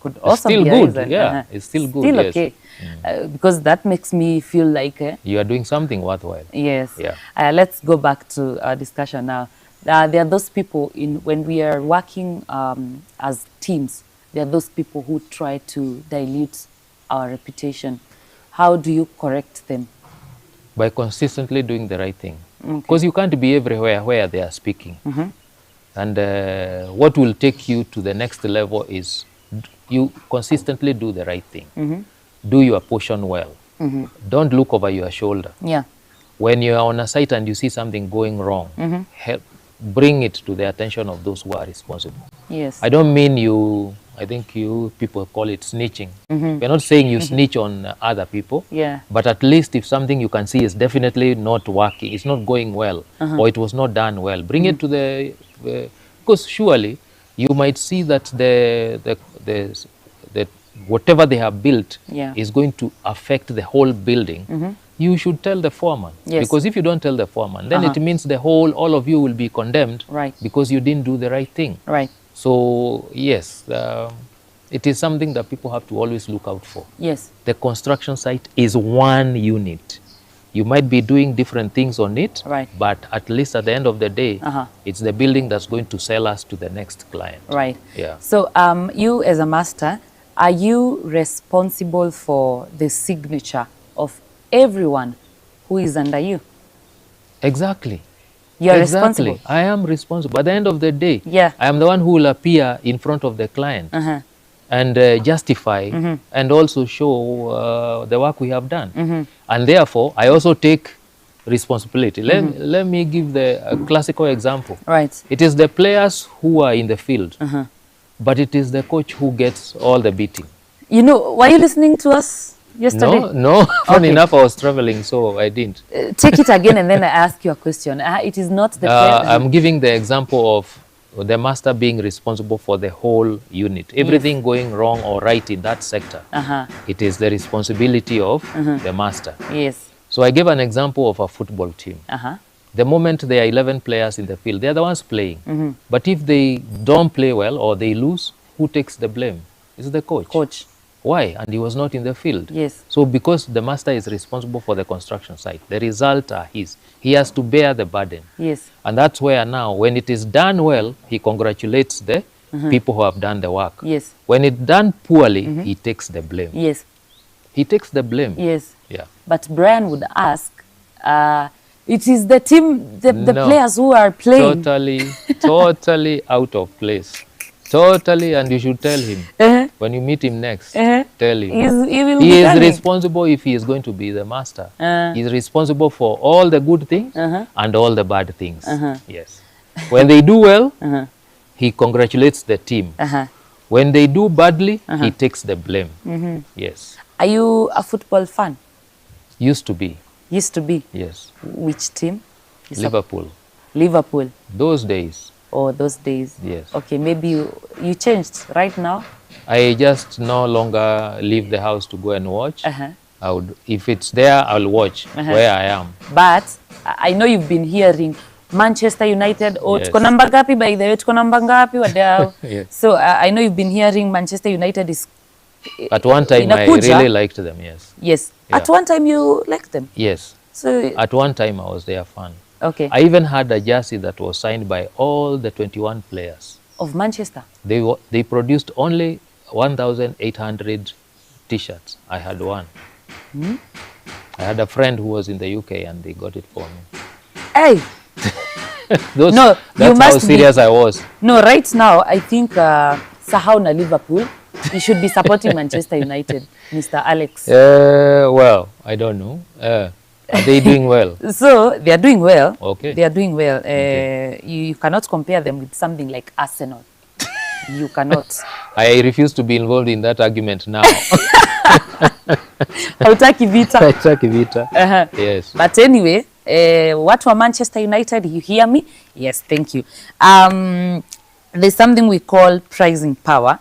Could also
still
be
good.
a reason.
Yeah, it's still good.
Still
yes.
okay. Because that makes me feel like
you are doing something worthwhile.
Yes.
Yeah.
Let's go back to our discussion now. There are those people when we are working as teams. There are those people who try to dilute our reputation. How do you correct them?
By consistently doing the right thing. Because you can't be everywhere where they are speaking. And what will take you to the next level is you consistently do the right thing. Do your portion well. Don't look over your shoulder.
Yeah.
When you are on a site and you see something going wrong, bring it to the attention of those who are responsible.
Yes.
I don't mean you, I think you people call it snitching. We're not saying you snitch on other people, but at least if something you can see is definitely not working, it's not going well, or it was not done well, bring it to the, because surely you might see that the whatever they have built is going to affect the whole building. You should tell the foreman. Because if you don't tell the foreman, then it means all of you will be condemned because you didn't do the right thing.
Right.
So yes, it is something that people have to always look out for.
Yes.
The construction site is one unit. You might be doing different things on it, but at least at the end of the day, it's the building that's going to sell us to the next client.
Right.
Yeah.
So you as a master, are you responsible for the signature of everyone who is under you?
Exactly.
You are responsible.
I am responsible. At the end of the day, I am the one who will appear in front of the client and justify and also show the work we have done. And therefore, I also take responsibility. Let me give the classical example.
Right.
It is the players who are in the field, but it is the coach who gets all the beating.
You know, were you listening to us yesterday?
No. Funny enough, I was traveling, so I didn't.
Take it again and then I ask you a question. It is not the
I'm giving the example of the master being responsible for the whole unit. Everything going wrong or right in that sector, it is the responsibility of the master.
Yes.
So I gave an example of a football team. The moment there are 11 players in the field, they are the ones playing. But if they don't play well or they lose, who takes the blame? It's the coach.
Coach.
Why? And he was not in the field.
Yes.
So because the master is responsible for the construction site, the result are his. He has to bear the burden.
Yes.
And that's where now, when it is done well, he congratulates the people who have done the work.
Yes.
When it's done poorly, he takes the blame.
Yes.
He takes the blame.
Yes.
Yeah.
But Brian would ask, it is the team, the players who are playing.
Totally out of place. Totally, and you should tell him. When you meet him next, tell him. He is responsible if he is going to be the master. He is responsible for all the good things and all the bad things. Yes. When they do well, he congratulates the team. When they do badly, he takes the blame. Yes.
Are you a football fan?
Used to be.
Used to be?
Yes.
Which team?
Liverpool.
Liverpool.
Those days.
Oh, those days.
Yes.
Okay, maybe you changed right now?
I just no longer leave the house to go and watch. I would, if it's there, I'll watch where I am.
But I know you've been hearing Manchester United, tuko namba ngapi by the way, tuko namba ngapi wadau. So I know you've been hearing Manchester United is
at one time I really liked them, yes.
Yes. Yeah. At one time you liked them?
Yes. So at one time I was their fan.
Okay.
I even had a jersey that was signed by all the 21 players.
Of Manchester?
They produced only 1,800 t-shirts. I had one. I had a friend who was in the UK and they got it for me.
Hey!
That's how serious I was.
No, right now I think sahau na Liverpool. You should be supporting Manchester United, Mr. Alex.
Well, I don't know. Are they doing well?
So they are doing well.
Okay.
They are doing well.
Okay.
You cannot compare them with something like Arsenal. You cannot.
I refuse to be involved in that argument now.
Hautaki vita.
Hautaki vita. Yes.
But anyway, what were Manchester United? You hear me? Yes, thank you. There's something we call pricing power,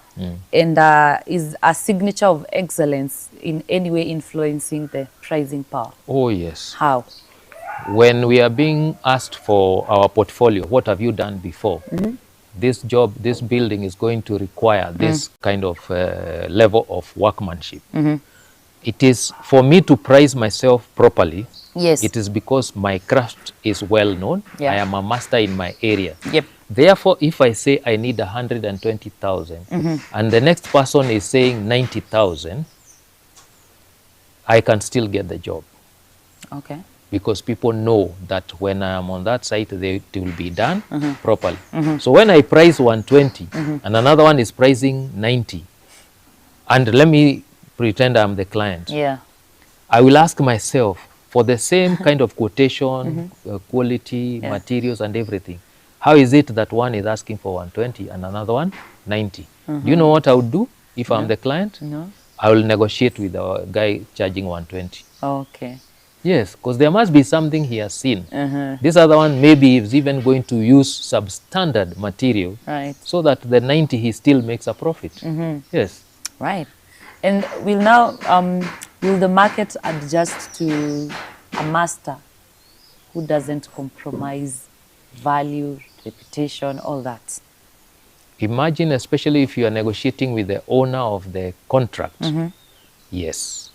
and is a signature of excellence in any way influencing the pricing power.
Oh, yes.
How?
When we are being asked for our portfolio, what have you done before? This job, this building is going to require this kind of level of workmanship. It is for me to price myself properly.
Yes.
It is because my craft is well known.
Yeah.
I am a master in my area.
Yep.
Therefore, if I say I need 120,000 and the next person is saying 90,000, I can still get the job.
Okay.
Because people know that when I am on that site, it will be done properly. So when I price 120 and another one is pricing 90, and let me pretend I'm the client,
Yeah.
I will ask myself for the same kind of quotation, quality, materials and everything. How is it that one is asking for 120 and another one 90? Do you know what I would do if I'm the client?
No.
I will negotiate with the guy charging 120.
Okay.
Yes, because there must be something he has seen. This other one maybe is even going to use substandard material,
Right.
so that the 90 he still makes a profit. Yes.
Right. And will now will the market adjust to a master who doesn't compromise value, reputation, all that?
Imagine, especially if you are negotiating with the owner of the contract. Yes.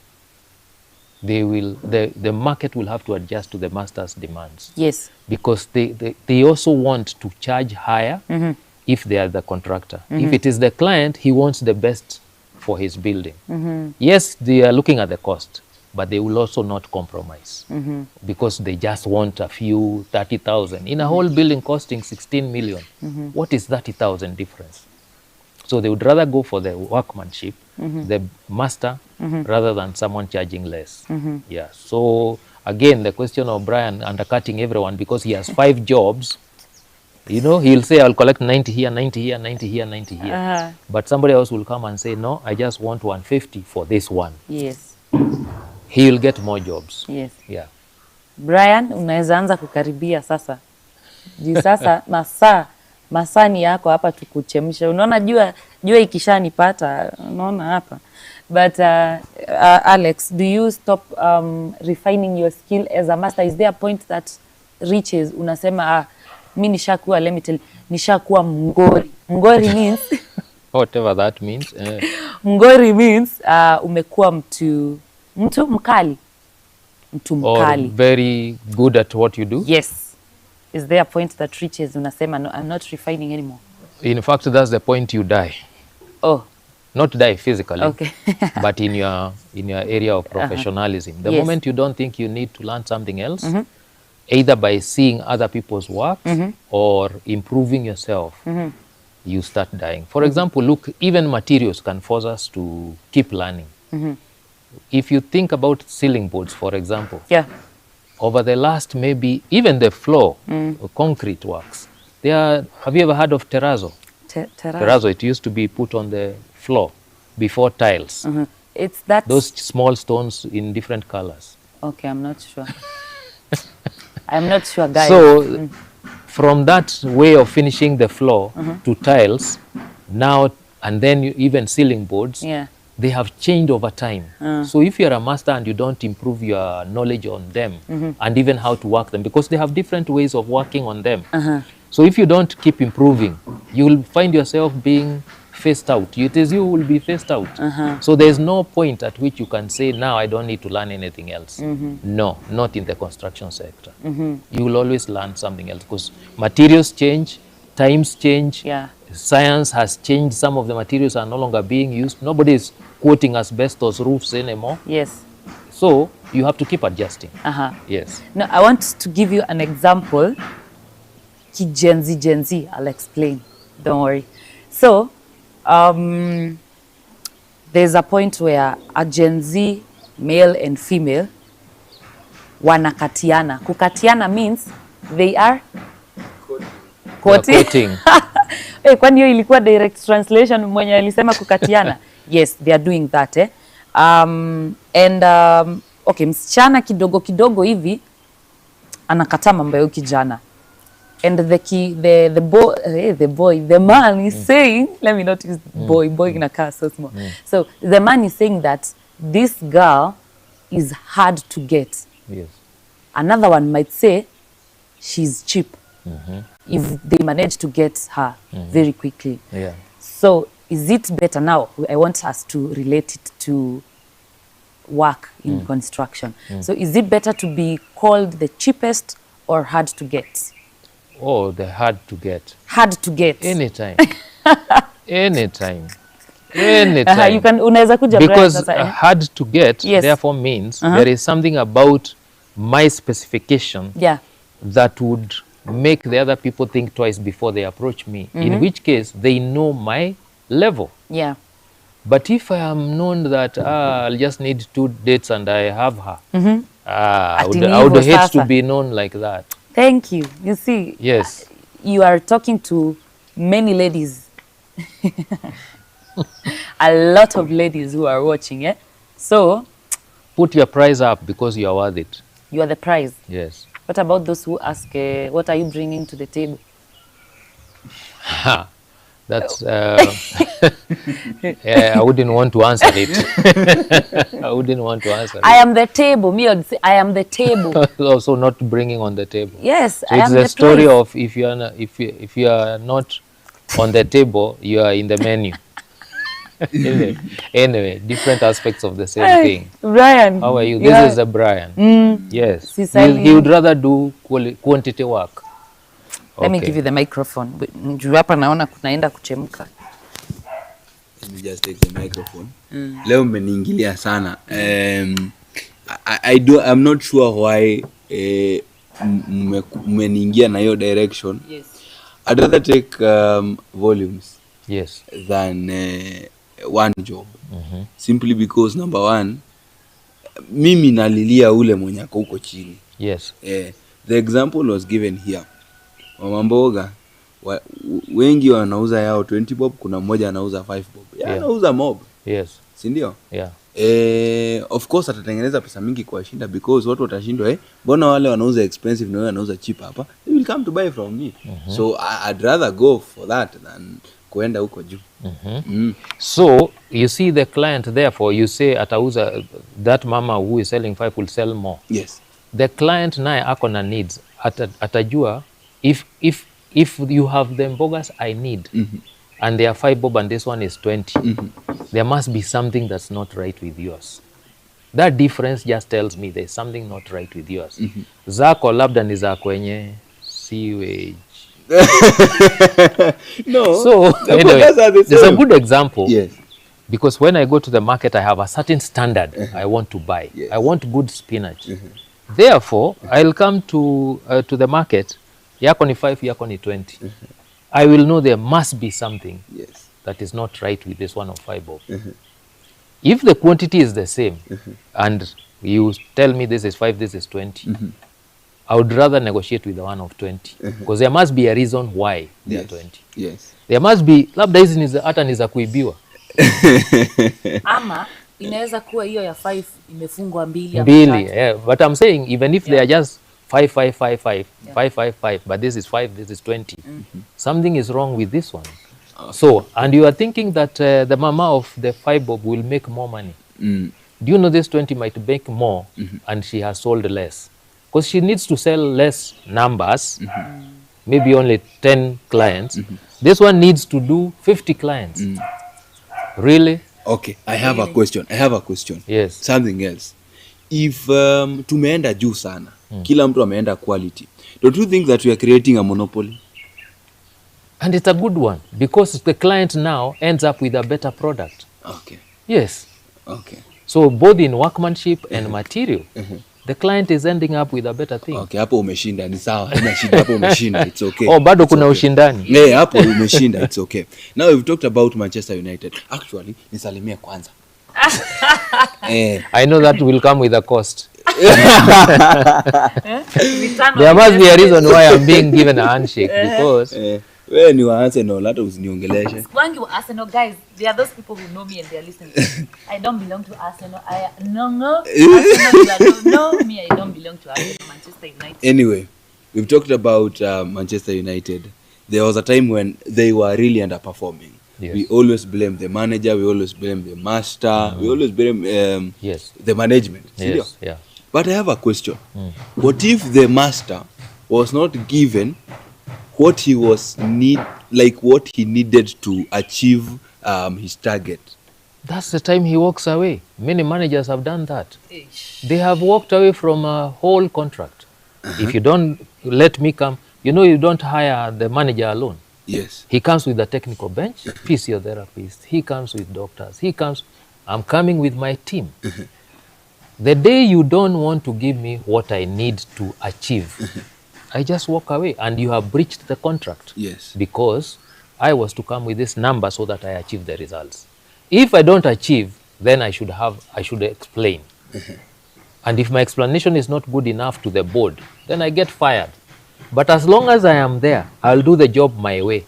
They will, the market will have to adjust to the master's demands.
Yes.
Because they also want to charge higher if they are the contractor. If it is the client, he wants the best for his building. Yes, they are looking at the cost, but they will also not compromise because they just want a few 30,000 in a whole building costing 16 million. What is 30,000 difference? So they would rather go for the workmanship, the master, rather than someone charging less. Yeah. So again, the question of Brian undercutting everyone because he has 5 jobs. You know, he'll say, I'll collect 90 here, 90 here, 90 here, 90 here. But somebody else will come and say, no, I just want 150 for this one.
Yes.
He will get more jobs.
Yes.
Yeah.
Brian, unaweza anza kukaribia sasa. Juu sasa masaa ni yako hapa tukuchemsha. Unaona jua ikishanipata, unaona hapa. But Alex, do you stop refining your skill as a master? Is there a point that reaches unasema mi nishakuwa, let me tell you, nishakuwa mngori. Mngori means
whatever that means.
Mngori means umekuwa mtu mkali. Mtu mkali.
Or very good at what you do.
Yes. Is there a point that reaches unasema no, I'm not refining anymore?
In fact, that's the point you die.
Oh.
Not die physically,
okay.
but in your area of professionalism. The moment you don't think you need to learn something else, either by seeing other people's work or improving yourself, you start dying. For example, look, even materials can force us to keep learning. If you think about ceiling boards, for example, over the last maybe, even the floor, concrete works, have you ever heard of terrazzo? Terrazzo, it used to be put on the floor before tiles.
It's that
those small stones in different colors.
Okay, I'm not sure. I'm not sure, guys.
So from that way of finishing the floor to tiles, now and then even ceiling boards, they have changed over time. So if you're a master and you don't improve your knowledge on them and even how to work them, because they have different ways of working on them. So if you don't keep improving, you will find yourself being phased out. It is you who will be phased out. So there's no point at which you can say, now I don't need to learn anything else. No, not in the construction sector. You will always learn something else because materials change, times change, science has changed. Some of the materials are no longer being used. Nobody is quoting asbestos roofs anymore.
Yes.
So you have to keep adjusting. Yes.
Now, I want to give you an example. Gen Z, I'll explain. Don't worry. So, there's a point where a Gen Z male and female wanakatiana. Kukatiana means they are
quoting.
Hey, kwani hiyo ilikuwa direct translation mwenye alisema kukatiana? Yes, they are doing that okay, msichana kidogo kidogo hivi anakataa mambo ya kijana. And the man is saying, let me not use boy in a car so small. So the man is saying that this girl is hard to get.
Yes.
Another one might say she's cheap if they manage to get her very quickly.
Yeah.
So is it better now? I want us to relate it to work in construction. So is it better to be called the cheapest or hard to get?
Oh, the hard to get.
Hard to get.
Anytime. Anytime. Anytime.
You can unaweza kuja
because hard to get,
yes,
therefore means there is something about my specification that would make the other people think twice before they approach me, in which case they know my level.
Yeah.
But if I am known that I'll just need 2 dates and I have her, I would hate to be known like that.
Thank you. You see,
yes,
you are talking to many ladies. A lot of ladies who are watching, So,
put your price up because you are worth it.
You are the prize.
Yes.
What about those who ask, what are you bringing to the table?
That's, I wouldn't want to answer it. I wouldn't want to answer it.
I am the table. Me, I would say, I am the table.
Also not bringing on the table.
Yes,
so
I am the
it's the story of if you are not on the table, you are in the menu. Anyway, different aspects of the same thing.
Brian.
How are you? This is a Brian. Yes. He would rather do quantity work.
Let me give you the microphone. Juu hapa naona kunaenda kuchemka.
Let me just take the microphone. Leo mmeniingilia sana. I'm not sure why mmeniingia na hiyo direction.
Yes.
I'd rather take volumes.
Yes.
Than one job. Simply because number one, mimi nalilia ule mwenye ako huko chini.
Yes.
The example was given here. Mama mboga wengi wanauza yao 20 bob, kuna mmoja anauza 5 bob. Anauza mob.
Yes.
Si ndio?
Yeah.
Of course atatengeneza pesa mingi kwa shinda because watu watashindwa mbona wale wanauza expensive na wale wanauza cheap hapa? They will come to buy from me. So I'd rather go for that than kuenda huko juu.
So you see the client, therefore you say atauza, that mama who is selling 5 will sell more.
Yes.
The client naye ako na needs. Atajua if you have the mbogas I need and they are 5 bob and this one is 20, there must be something that's not right with yours. That difference just tells me there's something not right with yours. Zako labda ni za kwenye sewage.
No.
So anyway, there's a good example.
Yes.
Because when I go to the market, I have a certain standard I want to buy.
Yes.
I want good spinach. Therefore, I'll come to the market. Yako ni 5, yako ni 20. I will know there must be something that is not right with this one of 5 bob. If the quantity is the same and you tell me this is 5, this is 20, I would rather negotiate with the one of 20 because there must be a reason why they are 20.
Yes.
There must be, labda hizi hata ni za kuibiwa.
Ama inaweza kuwa hiyo ya 5 imefungwa 2.
Yeah, but I'm saying even if they are just 5, 5, 5, 5, 5, 5, 5, but this is 5, this is 20. Something is wrong with this one. So, and you are thinking that the mama of the 5 bob will make more money. Do you know this 20 might make more and she has sold less? Because she needs to sell less numbers, maybe only 10 clients. This one needs to do 50 clients. Really?
Okay, I have a question.
Yes.
Something else. If tumeenda juu sana, kila mtu ameenda quality, don't you think that we are creating a monopoly?
And it's a good one because the client now ends up with a better product.
Okay.
Yes.
Okay.
So both in workmanship and material, the client is ending up with a better thing.
Okay, hapo umeshinda, ni sawa. Haina shida, hapo umeshinda, it's okay.
Oh, bado kuna ushindani.
Yeah, hapo umeshinda, it's okay. Now we've talked about Manchester United. Actually, nisalimie kwanza.
I know that will come with a cost.
Return
There
on
must be a
investment.
reason why I'm being given a handshake because
Wewe ni wa Arsenal, hata usiniongeleshe.
Wangi wa Arsenal guys, there are those people who know me and they are listening. I don't belong to Arsenal. No. Arsenal, no, me, I don't belong to Arsenal. Manchester United.
Anyway, we've talked about Manchester United. There was a time when they were really underperforming.
Yes.
We always blame the manager, we always blame the master, we always blame
yes,
the management.
yes, yeah.
But I have a question. What if the master was not given what he was what he needed to achieve his target?
That's the time he walks away. Many managers have done that.
Ish.
They have walked away from a whole contract. If you don't let me come, you don't hire the manager alone.
Yes.
He comes with the technical bench, physiotherapist. He comes with doctors. I'm coming with my team. The day you don't want to give me what I need to achieve, I just walk away and you have breached the contract.
Yes.
Because I was to come with this number so that I achieve the results. If I don't achieve, then I should explain. And if my explanation is not good enough to the board, then I get fired. But as long as I am there, I'll do the job my way.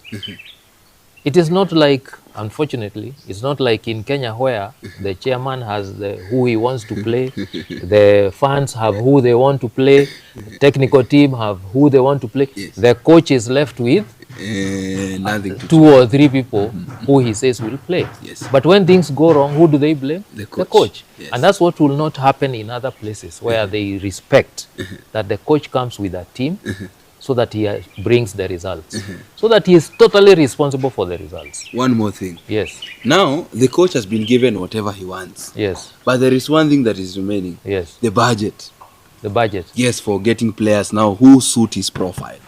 It is not like, unfortunately, it's not like in Kenya where the chairman has who he wants to play, the fans have who they want to play, the technical team have who they want to play.
Yes.
The coach is left with
Nothing to
2 or 3 people who he says will play.
Yes.
But when things go wrong, who do they blame?
The coach.
The coach.
Yes.
And that's what will not happen in other places where they respect that the coach comes with a team so that he brings the results. So that he is totally responsible for the results.
One more thing.
Yes.
Now, the coach has been given whatever he wants.
Yes.
But there is one thing that is remaining.
Yes.
The budget.
The budget.
Yes, for getting players now who suit his profile.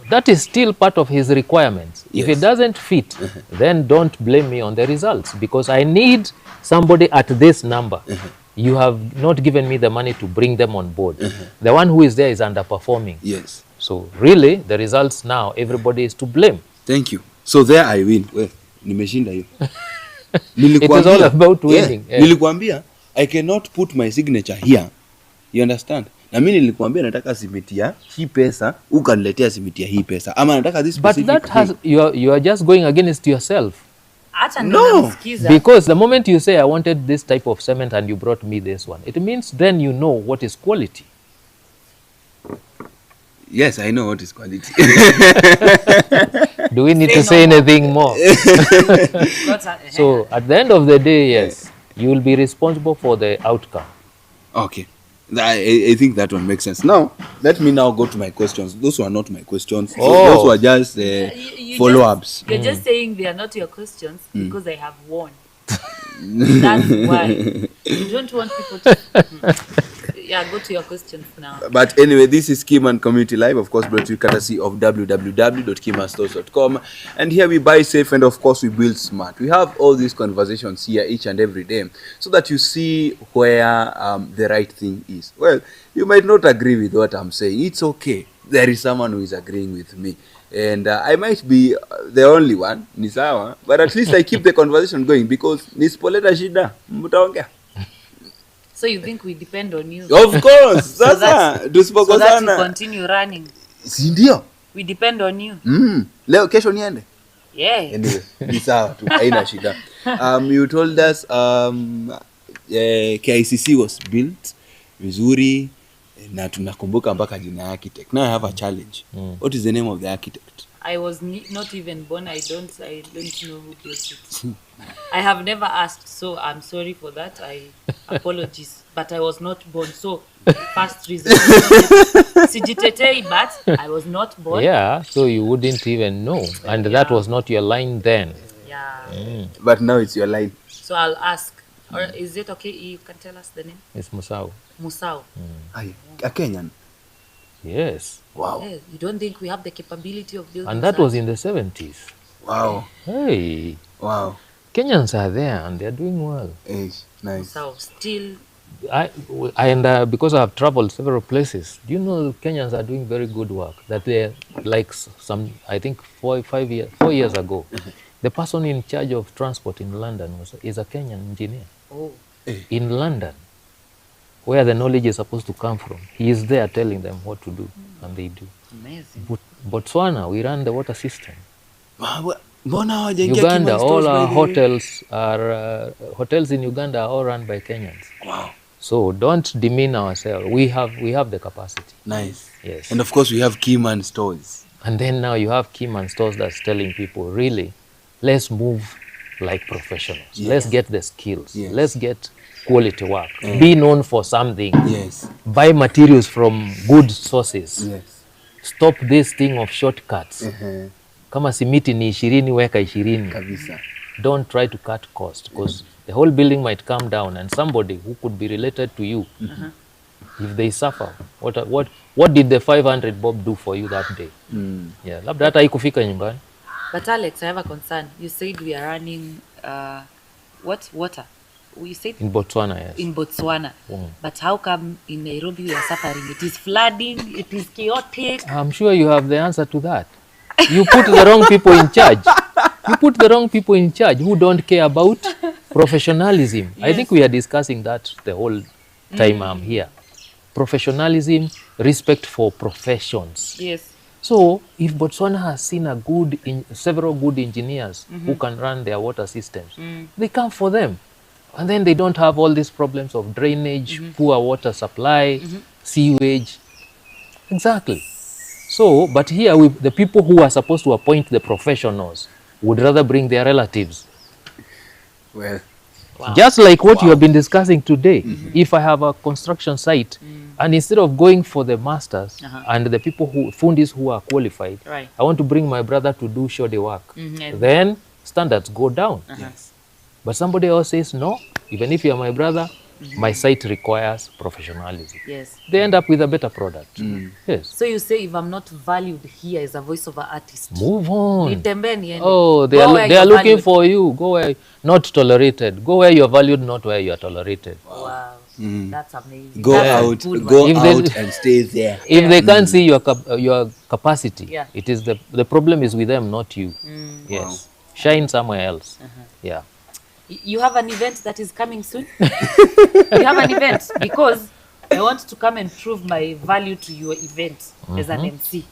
That is still part of his requirements. If
Yes.
it doesn't fit, then don't blame me on the results because I need somebody at this number. You have not given me the money to bring them on board. The one who is there is underperforming.
Yes.
So really, the results now, everybody is to blame.
Thank you. So there I win. We, nimeshinda hiyo.
It is all about winning. Yeah.
Nilikwambia I cannot put my signature here. You understand? Na mimi nilikwambia nataka simiti ya hii pesa, ukaniletea simiti ya hii pesa. Ama nataka this
But
specific
that has you are just going against yourself.
Acha
No.
ndo namsikiza.
Because the moment you say I wanted this type of cement and you brought me this one, it means then you know what is quality.
Yes, I know what is quality.
Do we need
Say
to
no
say
more.
anything more?
Got her-
So at the end of the day, yes, you will be responsible for the outcome.
Okay. I think that one makes sense. Now, let me now go to my questions. Those were not my questions.
Oh.
Those were just
You
follow-ups.
You're just saying they are not your questions because I have won. That's why. You don't want people to... Yeah, go to your questions now.
But anyway, this is Keyman Community Live, of course, brought to you courtesy of www.keymanstores.com. And here we buy safe and, of course, we build smart. We have all these conversations here each and every day so that you see where the right thing is. Well, you might not agree with what I'm saying. It's okay. There is someone who is agreeing with me. And I might be the only one, ni sawa, but at least I keep the conversation going because nisipoleta shida, mtaongea.
So you think we depend on you?
Of course.
So
Sasa
that you
tusipokosana.
continue running.
Si ndio?
We depend on you.
Leo kesho niende.
Yeah.
Anyway, ni sawa tu, haina shida. You told us KICC was built vizuri na tunakumbuka mpaka jina ya architect. Now I have a challenge. What is the name of the architect?
I was not even born. I don't know who built it. I have never asked, so I'm sorry for that. I apologies, but I was not born. So first reason, sijitetei, but I was not born.
Yeah, so you wouldn't even know. And that was not your line then.
Yeah.
But now it's your line.
So I'll ask, or is it okay? You can tell us the name.
It's Musau.
Musau.
Ay, a Kenyan.
Yes.
Wow.
Yeah, you don't think we have the capability of building?
And that
such?
was in the 70s.
Wow.
Hey,
Wow.
Kenyans are there and they're doing well.
Hey, nice.
Musau still.
Because I have traveled several places, do you know Kenyans are doing very good work? That they're like some, I think 4 years ago, The person in charge of transport in London is a Kenyan engineer.
Oh.
In London, where the knowledge is supposed to come from, he is there telling them what to do, and they do.
Amazing.
Botswana, we run the water system.
Mbona hawajaingia
Uganda,
Keyman stores,
all our
by the way?
hotels in Uganda are all run by Kenyans.
Wow.
So don't demean ourselves. We have the capacity.
Nice.
Yes.
And of course, we have Keyman stores.
And then now you have Keyman stores that's telling people, really, let's move like professionals.
Yes.
Let's get the skills.
Yes.
Let's get quality work. Be known for something.
Yes.
Buy materials from good sources.
Yes.
Stop this thing of shortcuts. Kama simiti ni 20, weka 20.
Kabisa.
Don't try to cut cost, because the whole building might come down, and somebody who could be related to you, if they suffer, what did the 500 bob do for you that day? Yeah, labda hata haikufika nyumbani.
But Alex, I have a concern. You said we are running water. You said
In Botswana, yes.
in Botswana. But how come in Nairobi we are suffering? It is flooding, it is chaotic.
I'm sure you have the answer to that. You put the wrong people in charge. You put the wrong people in charge who don't care about professionalism. I think we are discussing that the whole time I'm here. Professionalism, respect for professions.
Yes.
So if Botswana has seen several good engineers who can run their water systems, they come for them. And then they don't have all these problems of drainage, poor water supply, sewage. Exactly. So, but here the people who are supposed to appoint the professionals would rather bring their relatives.
Well,
Just like what you have been discussing today. If I have a construction site, and instead of going for the masters and the people fundis who are qualified,
Right.
I want to bring my brother to do shoddy work.
And-
Then standards go down.
yes.
But somebody else says, no, even if you are my brother, my site requires professionalism.
Yes.
They end up with a better product. Yes.
So you say if I'm not valued here as a voiceover artist,
Move on.
nitembe niende.
Oh, they
Go where
are
you're
looking
valued.
for you. Go where not tolerated. Go where you are valued, not where you are tolerated.
Wow. That's amazing.
Go
That's a
out,
good
go
one.
If they-
out and stay there.
If they can't see your capacity,
Yeah.
it is the problem is with them, not you. Yes. Shine somewhere else. Yeah.
You have an event that is coming soon? You have an event? Because I want to come and prove my value to your event as an MC.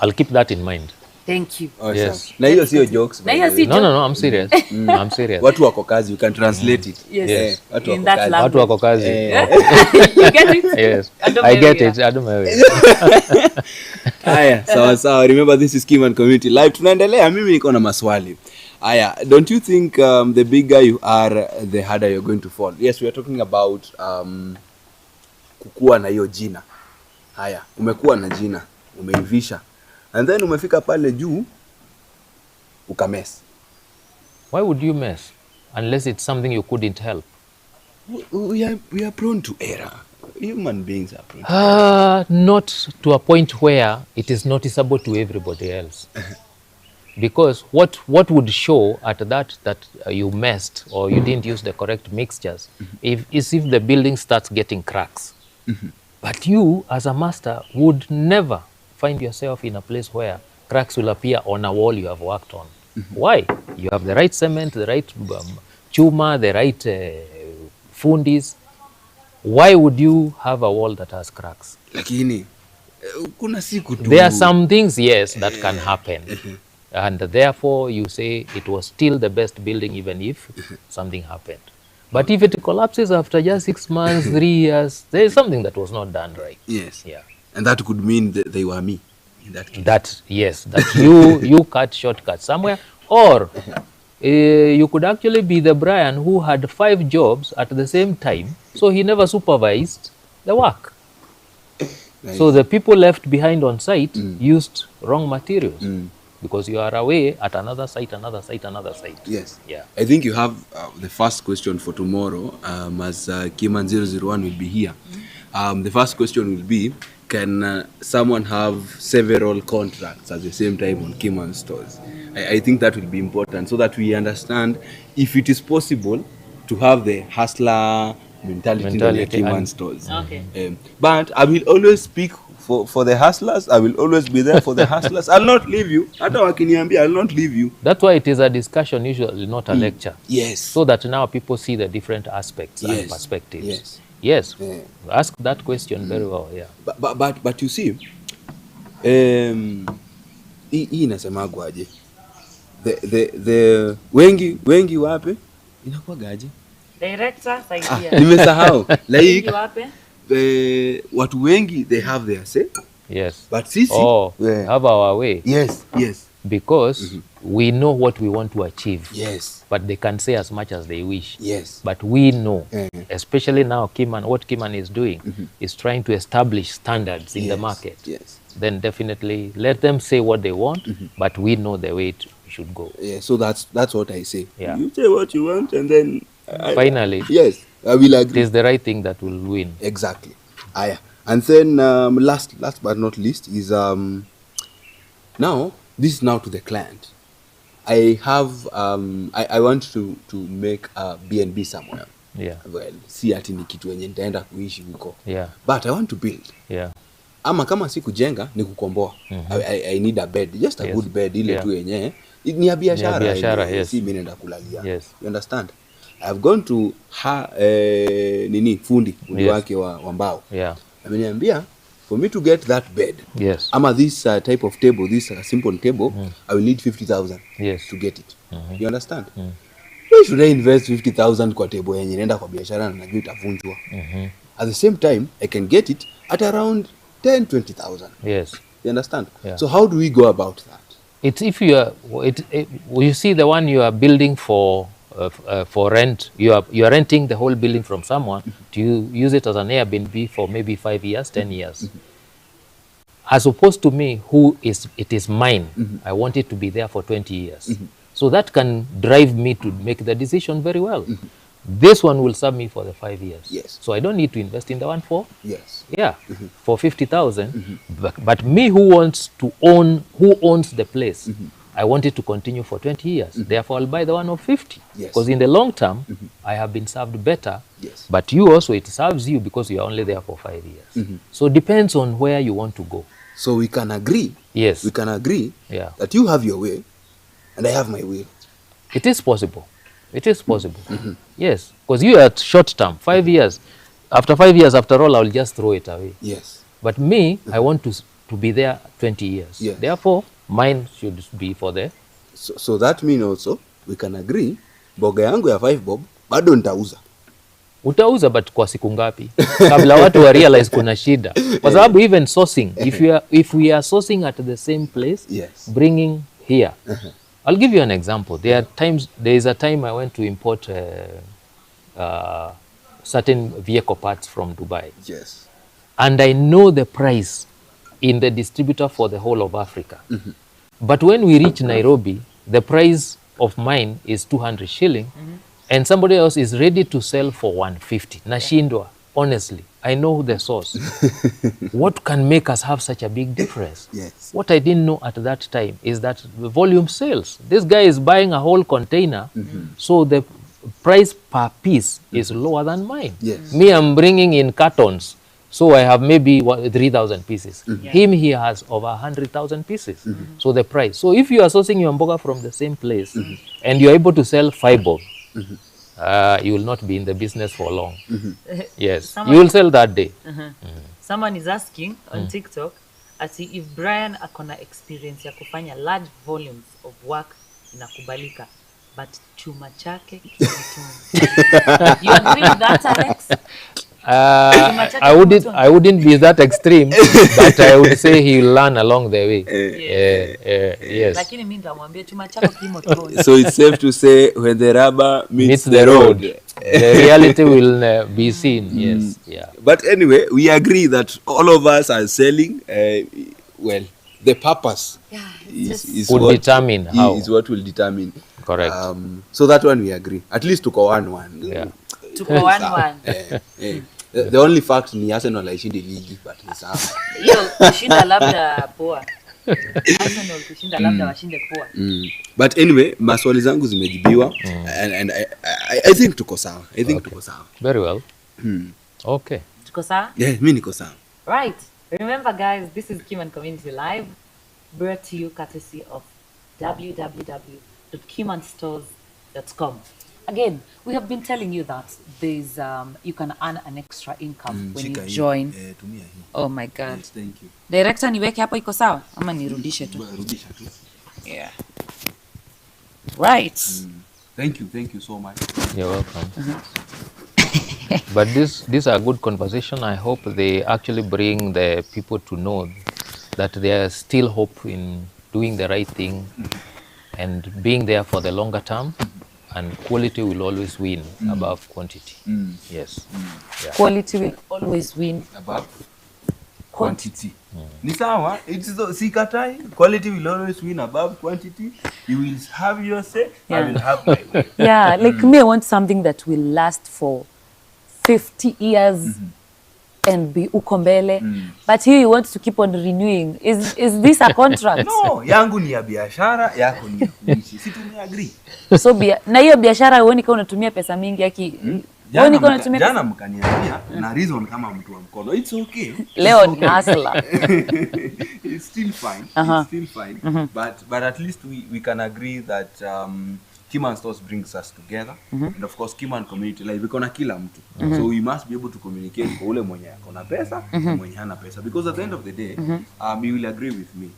I'll keep that in mind.
Thank you.
Awesome.
Yes.
Na hiyo sio jokes.
Na
by
hiyo
the
si
way.
No, I'm serious. I'm serious.
Watu wako kazi, you can translate it.
Yes.
Eh, watu
In
wako
that
kazi.
language.
Watu wako kazi.
You get it?
Yes.
Ado
I get
Mewia.
it. Ado Mewia.
Haya, sawa sawa. Remember this is Keyman Community Live. Tunaendelea, mimi niko na maswali. Haya, don't you think the bigger you are, the harder you're going to fall? Yes, we are talking about kukua na hiyo jina. Haya, umekuwa na jina, umeivisha. And then umefika pale juu, ukamess.
Why would you mess? Unless it's something you couldn't help.
We are prone to error. Human beings are prone to
Not to a point where it is noticeable to everybody else. Because what would show at that you messed or you didn't use the correct mixtures is if the building starts getting cracks. But you, as a master, would never find yourself in a place where cracks will appear on a wall you have worked on. Why? You have the right cement, the right chuma, the right fundis. Why would you have a wall that has cracks?
Lakini kuna siku tu.
There are some things, yes, that can happen. And therefore, you say it was still the best building even if something happened. But if it collapses after just 6 months, 3 years, there is something that was not done right.
Yes.
Yeah.
And that could mean that they were me in that case.
That, yes, that you cut shortcuts somewhere. Or you could actually be the Brian who had 5 jobs at the same time, so he never supervised the work.
Nice.
So the people left behind on site used wrong materials because you are away at another site.
Yes.
Yeah.
I think you have the first question for tomorrow, as Keyman 001 will be here. The first question will be, can someone have several contracts at the same time on Keyman stores? I think that will be important so that we understand if it is possible to have the hustler mentality on the Keyman stores.
Okay.
But I will always speak for the hustlers. I will always be there for the hustlers. I'll not leave you. Hata wakiniambia, I'll not leave you.
That's why it is a discussion usually, not a lecture.
Yes.
So that now people see the different aspects
Yes.
and perspectives.
Yes.
Yes.
Yeah.
Ask that question very well, yeah.
But you see, hii inasemagwa aje? The wengi wape inakuwa gaje?
Director saidia.
Nimesahau.
Wengi wape?
Watu wengi they have their say.
Yes.
But sisi
have our way.
Yes.
Because we know what we want to achieve.
Yes.
But they can say as much as they wish.
Yes.
But we know, especially now what Keyman is doing is trying to establish standards in the market.
Yes.
Then definitely let them say what they want, but we know the way it should go.
Yeah, so that's what I say.
Yeah.
You say what you want and then
finally,
yes, I will agree.
It is the right thing that will win.
Exactly. And then last but not least is now this is now to the client. I have I want to make a B&B somewhere.
Yeah.
Well, si ati ni kitu yenye nitaenda kuishi huko.
Yeah.
But I want to build.
Yeah.
Ama kama si kujenga ni kukomboa. I need a bed, just a good bed ile tu yenye ni ya biashara.
Yes.
Si mimi naenda kulalia.
Yes.
You understand? I've gone to fundi wake wa mbao.
Yeah.
Ameniambia for me to get that bed.
Yes.
Ama this type of table, this simple table, I will need 50,000
Yes.
to get it. You understand? Why should I invest 50,000 kwa table yenye naenda kwa biashara na najua itavunjwa? At the same time, I can get it at around 10-20,000.
Yes.
You understand?
Yeah.
So how do we go about that?
It's if you are, you see the one you are building for rent, you are renting the whole building from someone. Do you use it as an Airbnb for maybe 5 years, 10 years? As opposed to me, it is mine. I want it to be there for 20 years. So that can drive me to make the decision very well. This one will serve me for the 5 years.
Yes.
So I don't need to invest in the one for
Yes.
for 50,000. But me who owns the place, I want it to continue for 20 years. Therefore, I'll buy the one of 50.
Yes.
Because in the long term, I have been served better.
Yes.
But you also, it serves you because you are only there for 5 years. So it depends on where you want to go.
So we can agree.
Yes.
We can agree
Yeah.
that you have your way and I have my way.
It is possible. It is possible. Yes. Because you are short term, 5 years. After 5 years, after all, I will just throw it away.
Yes.
But me, I want to be there 20 years.
Yes.
Therefore, mine should be for the...
So that means also, we can agree, boga yangu ya 5 bob, bado nitauza.
Utauza but kwa siku ngapi? Kabla watu wa realize kuna shida. Kwa sababu even sourcing, if we are sourcing at the same place, bringing here. I'll give you an example. There is a time I went to import certain vehicle parts from Dubai.
Yes.
And I know the price in the distributor for the whole of Africa. But when we reach Nairobi, the price of mine is 200 shilling, and somebody else is ready to sell for 150. Nashindwa, honestly. I know the source. What can make us have such a big difference?
Yes.
What I didn't know at that time is that the volume sales. This guy is buying a whole container, so the price per piece is lower than mine.
Yes.
Me, I'm bringing in cartons. So I have maybe 3,000 pieces. Him, he has over 100,000 pieces. So the price. So if you are sourcing your mboga from the same place and you are able to sell 5 bob, you will not be in the business for long. Yes, you will sell that day.
Someone is asking on TikTok, if Brian akona experience ya kufanya large volumes of work inakubalika, but chuma chake kimituni. You agree with that, Alex?
I wouldn't be that extreme, but I would say he will learn along the way. Yes.
Lakini mimi nitamwambia chuma chako kimotoni.
So it's safe to say when the rubber meets
the road, the reality will be seen. Yes. Yeah.
But anyway, we agree that all of us are selling. Well, the purpose is
would determine how.
Is what will determine.
Correct.
So that one we agree. At least to go 1-1.
Yeah.
To go 1-1.
The only fact ni Arsenal haishindi ligi, but ni sawa.
Hiyo kushinda labda poa. Arsenal kushinda labda washinde poa.
But anyway, maswali zangu zimejibiwa and I think tuko sawa. I think tuko sawa.
Very well. Okay.
Tuko sawa?
Yeah, mimi niko sawa.
Right. Remember, guys, this is Keyman Community Live, brought to you courtesy of www.keymanstores.com. Again, we have been telling you that there's you can earn an extra income when you join.
Tumia hii.
Oh my God.
Yes, thank you.
Director, niweke hapo iko sawa ama nirudishe tu?
Rudisha tu.
Yeah. Right.
Thank you so much.
You're welcome. But these are good conversation. I hope they actually bring the people to know that there is still hope in doing the right thing and being there for the longer term, and quality will always win above quantity. Yes. Yeah.
Quality will always win
Above quantity. Ni sawa, sikatai. Quality will always win above quantity. You will have your say, I will have my way.
Yeah, like me, I want something that will last for 50 years and be ukombele. But here you want to keep on renewing. Is this a contract?
No, yangu ni ya biashara, yako ni ya kuishi. Si tumeagree.
So na hiyo biashara uone kama unatumia pesa mingi yaki. Uone kama unatumia
jana mkaniambia na reason kama mtu wa mkono. It's okay.
Leo ni hustler.
It's still fine. It's still fine. But at least we can agree that Keyman Stores brings us together, and of course Keyman Community Live iko na kila mtu. So we must be able to communicate kwa ule mwenye ako na pesa na mwenye hana pesa, because at the end of the day you will agree with me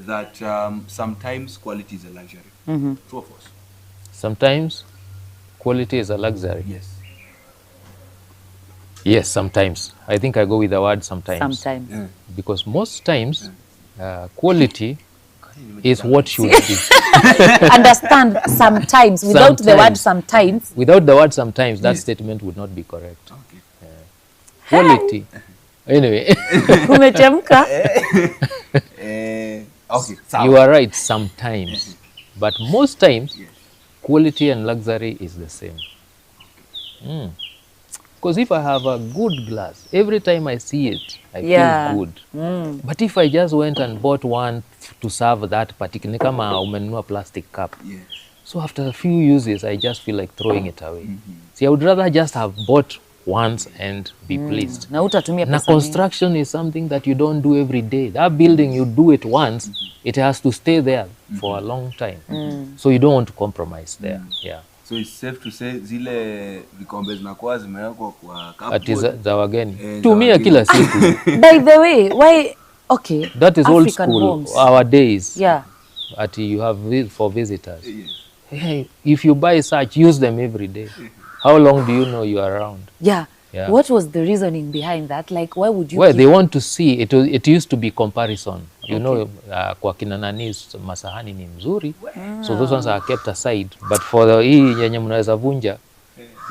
that sometimes quality is a luxury. True of us.
Sometimes quality is a luxury.
Yes.
Yes, sometimes. I think I go with the word sometimes.
Sometimes.
Because most times quality is what should be.
Understand sometimes without the word sometimes.
Without the word sometimes, that statement would not be correct.
Okay.
Quality. Anyway.
Kumechemka.
Okay.
You are right sometimes. But most times, quality and luxury is the same. Because if I have a good glass, every time I see it, I feel good. But if I just went and bought one to serve that particular, kama umenunua plastic cup.
Yes.
So after a few uses, I just feel like throwing it away. See, I would rather just have bought once and be pleased.
Na utatumia
Now,
pesa mingi.
construction is something that you don't do every day. That building, you do it once, it has to stay there for a long time. So you don't want to compromise there. Yeah.
So it's safe to say zile vikombe zinakuwa zimewekwa kwa
Ati za wageni.
za
Tumia
wageni.
kila siku.
By the way, why? Okay.
That is old
African
school.
homes.
Our days.
Yeah.
Ati you have for visitors.
Yes.
Hey, if you buy such, use them every day. How long do you know you are around?
Yeah.
Yeah.
What was the reasoning behind that? Like, why would you?
Well,
keep-
they want to see it. It used to be comparison. You know, kwa kina nani masahani ni mzuri, so those ones are kept aside. But for the hii yenye mnaweza vunja,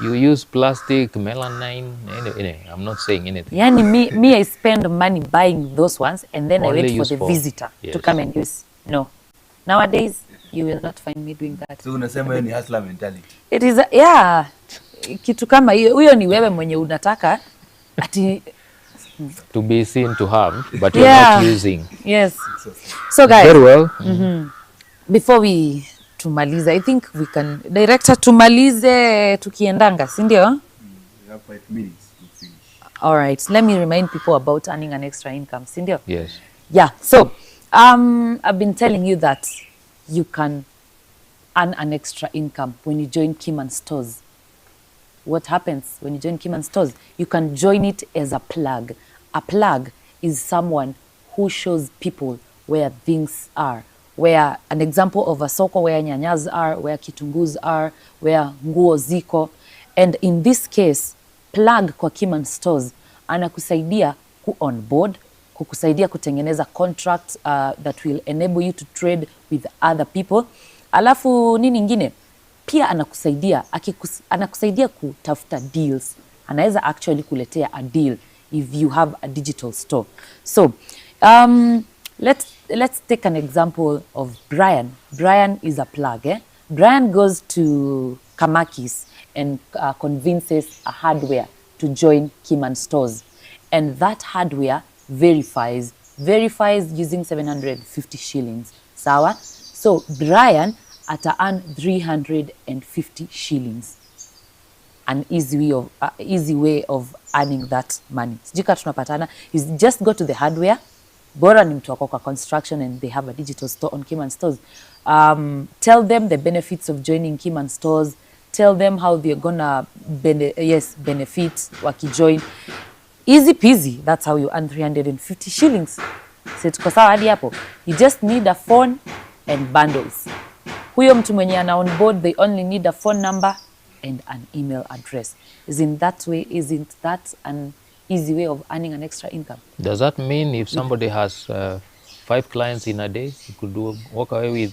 you use plastic, melamine. Anyway, I'm not saying anything.
Yani me I spend money buying those ones and then
Only
I wait for
use
the
for-
visitor to
yes.
come and use. No. Nowadays, you will not find me doing that.
So unasema hiyo ni hustler mentality.
It is kitu kama hiyo. Huyo ni wewe mwenye unataka ati
To be seen to have, but you're
Yeah.
not using.
yes. So guys,
Very well.
before we tumalize, I think we can director tumalize tukiendanga, si ndio?
We have 5 minutes to finish.
All right. Let me remind people about earning an extra income, si ndio?
Yes.
Yeah. So, I've been telling you that you can earn an extra income when you join Keyman Stores. What happens when you join Keyman Stores? You can join it as a plug. A plug is someone who shows people where things are. Where an example of a soko where nyanyas are, where kitungus are, where nguo ziko. And in this case, plug kwa Keyman Stores anakusaidia ku onboard, kukusaidia kutengeneza contracts that will enable you to trade with other people. Alafu nini ingine? Pia anakusaidia kutafuta deals. Anaweza actually kuletea a deal if you have a digital store. So, let's take an example of Brian. Brian is a plug. Brian goes to Kamakis and convinces a hardware to join Keyman Stores. And that hardware verifies using 750 shillings. Sawa? So Brian ata earn 350 shillings. an easy way of earning that money. Sijika tunapatana, you just go to the hardware, bora ni mtu wako kwa construction and they have a digital store on Keyman stores. Tell them the benefits of joining Keyman stores. Tell them how they're gonna benefit wakijoin. Easy peasy, that's how you earn 350 shillings. So tuko sawa hadi hapo. You just need a phone and bundles. Huyo mtu mwenye ana on board, they only need a phone number and an email address. Isn't that an easy way of earning an extra income?
Does that mean if somebody has 5 clients in a day, you could walk away with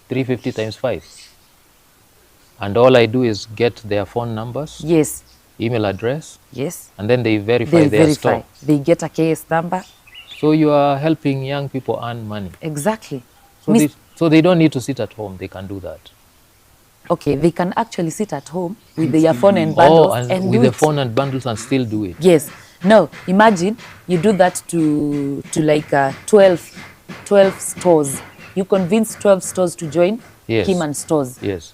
350 times 5? And all I do is get their phone numbers,
Yes.
email address,
Yes.
and then they verify their store.
They get a KS number.
So you are helping young people earn money.
Exactly.
So they don't need to sit at home. They can do that.
Okay, they can actually sit at home with their phone and bundles and
with
do
the
it.
phone and bundles and still do it.
Yes. No, imagine you do that to like 12 stores. You convince 12 stores to join Keyman stores.
Yes.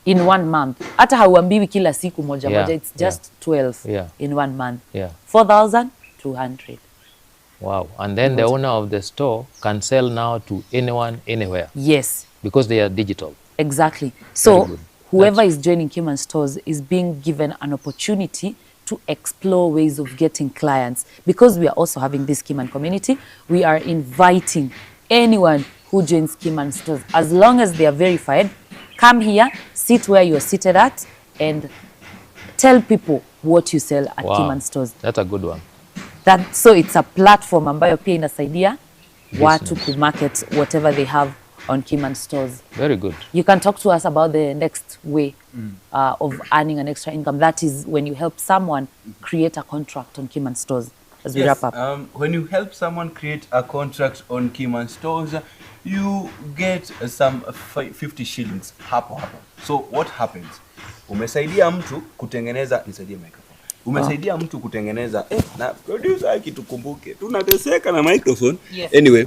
In 1 month. Hata hauambiwi kila siku moja moja. It's just 12 in 1 month. 4,200.
Wow. And then the owner of the store can sell now to anyone, anywhere.
Yes.
Because they are digital.
Exactly. So whoever is joining Keyman stores is being given an opportunity to explore ways of getting clients. Because we are also having this Keyman community, we are inviting anyone who joins Keyman stores, as long as they are verified, come here, sit where you're seated at, and tell people what you sell at Keyman stores.
That's a good one.
So it's a platform ambayo pia inasaidia watu to market whatever they have on Keyman stores.
Very good.
You can talk to us about the next way of earning an extra income. That is when you help someone create a contract on Keyman stores. As we wrap up.
When you help someone create a contract on Keyman stores, you get some 50 shillings hapo. So what happens? Umesaidia mtu kutengeneza, nisaidie microphone. Umesaidia mtu kutengeneza, na producer akitukumbuke, tunateseka na microphone.
Yes.
Anyway,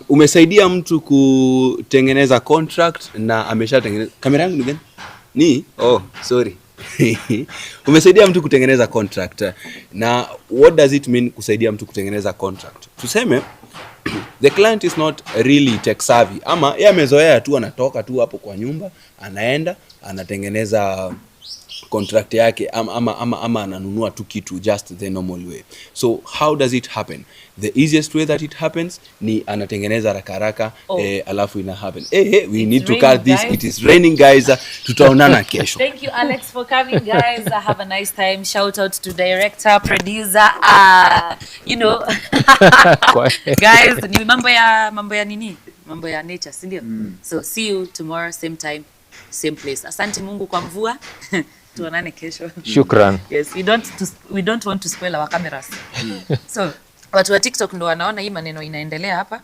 umesaidia mtu kutengeneza contract na ameshatengeneza. Kamera yangu ni gani? Sorry. Umesaidia mtu kutengeneza contract. Na what does it mean kusaidia mtu kutengeneza contract? Tuseme the client is not really tech savvy, ama yeye amezoea tu, anatoka tu hapo kwa nyumba, anaenda anatengeneza contract yake ama ananunua tu kitu just the normal way. So how does it happen? The easiest way that it happens ni anatengeneza haraka alafu ina happen. We need to cut this. It is raining, guys. Tutaonana kesho.
Thank you, Alex, for coming, guys. Have a nice time. Shout out to director, producer, guys, ni mambo ya nini? Mambo ya nature, si ndio? So see you tomorrow, same time, same place. Asante Mungu kwa mvua. Tuonane kesho.
Shukran.
Yes, we don't want to spoil our cameras. So watu wa TikTok ndo wanaona hii maneno inaendelea hapa.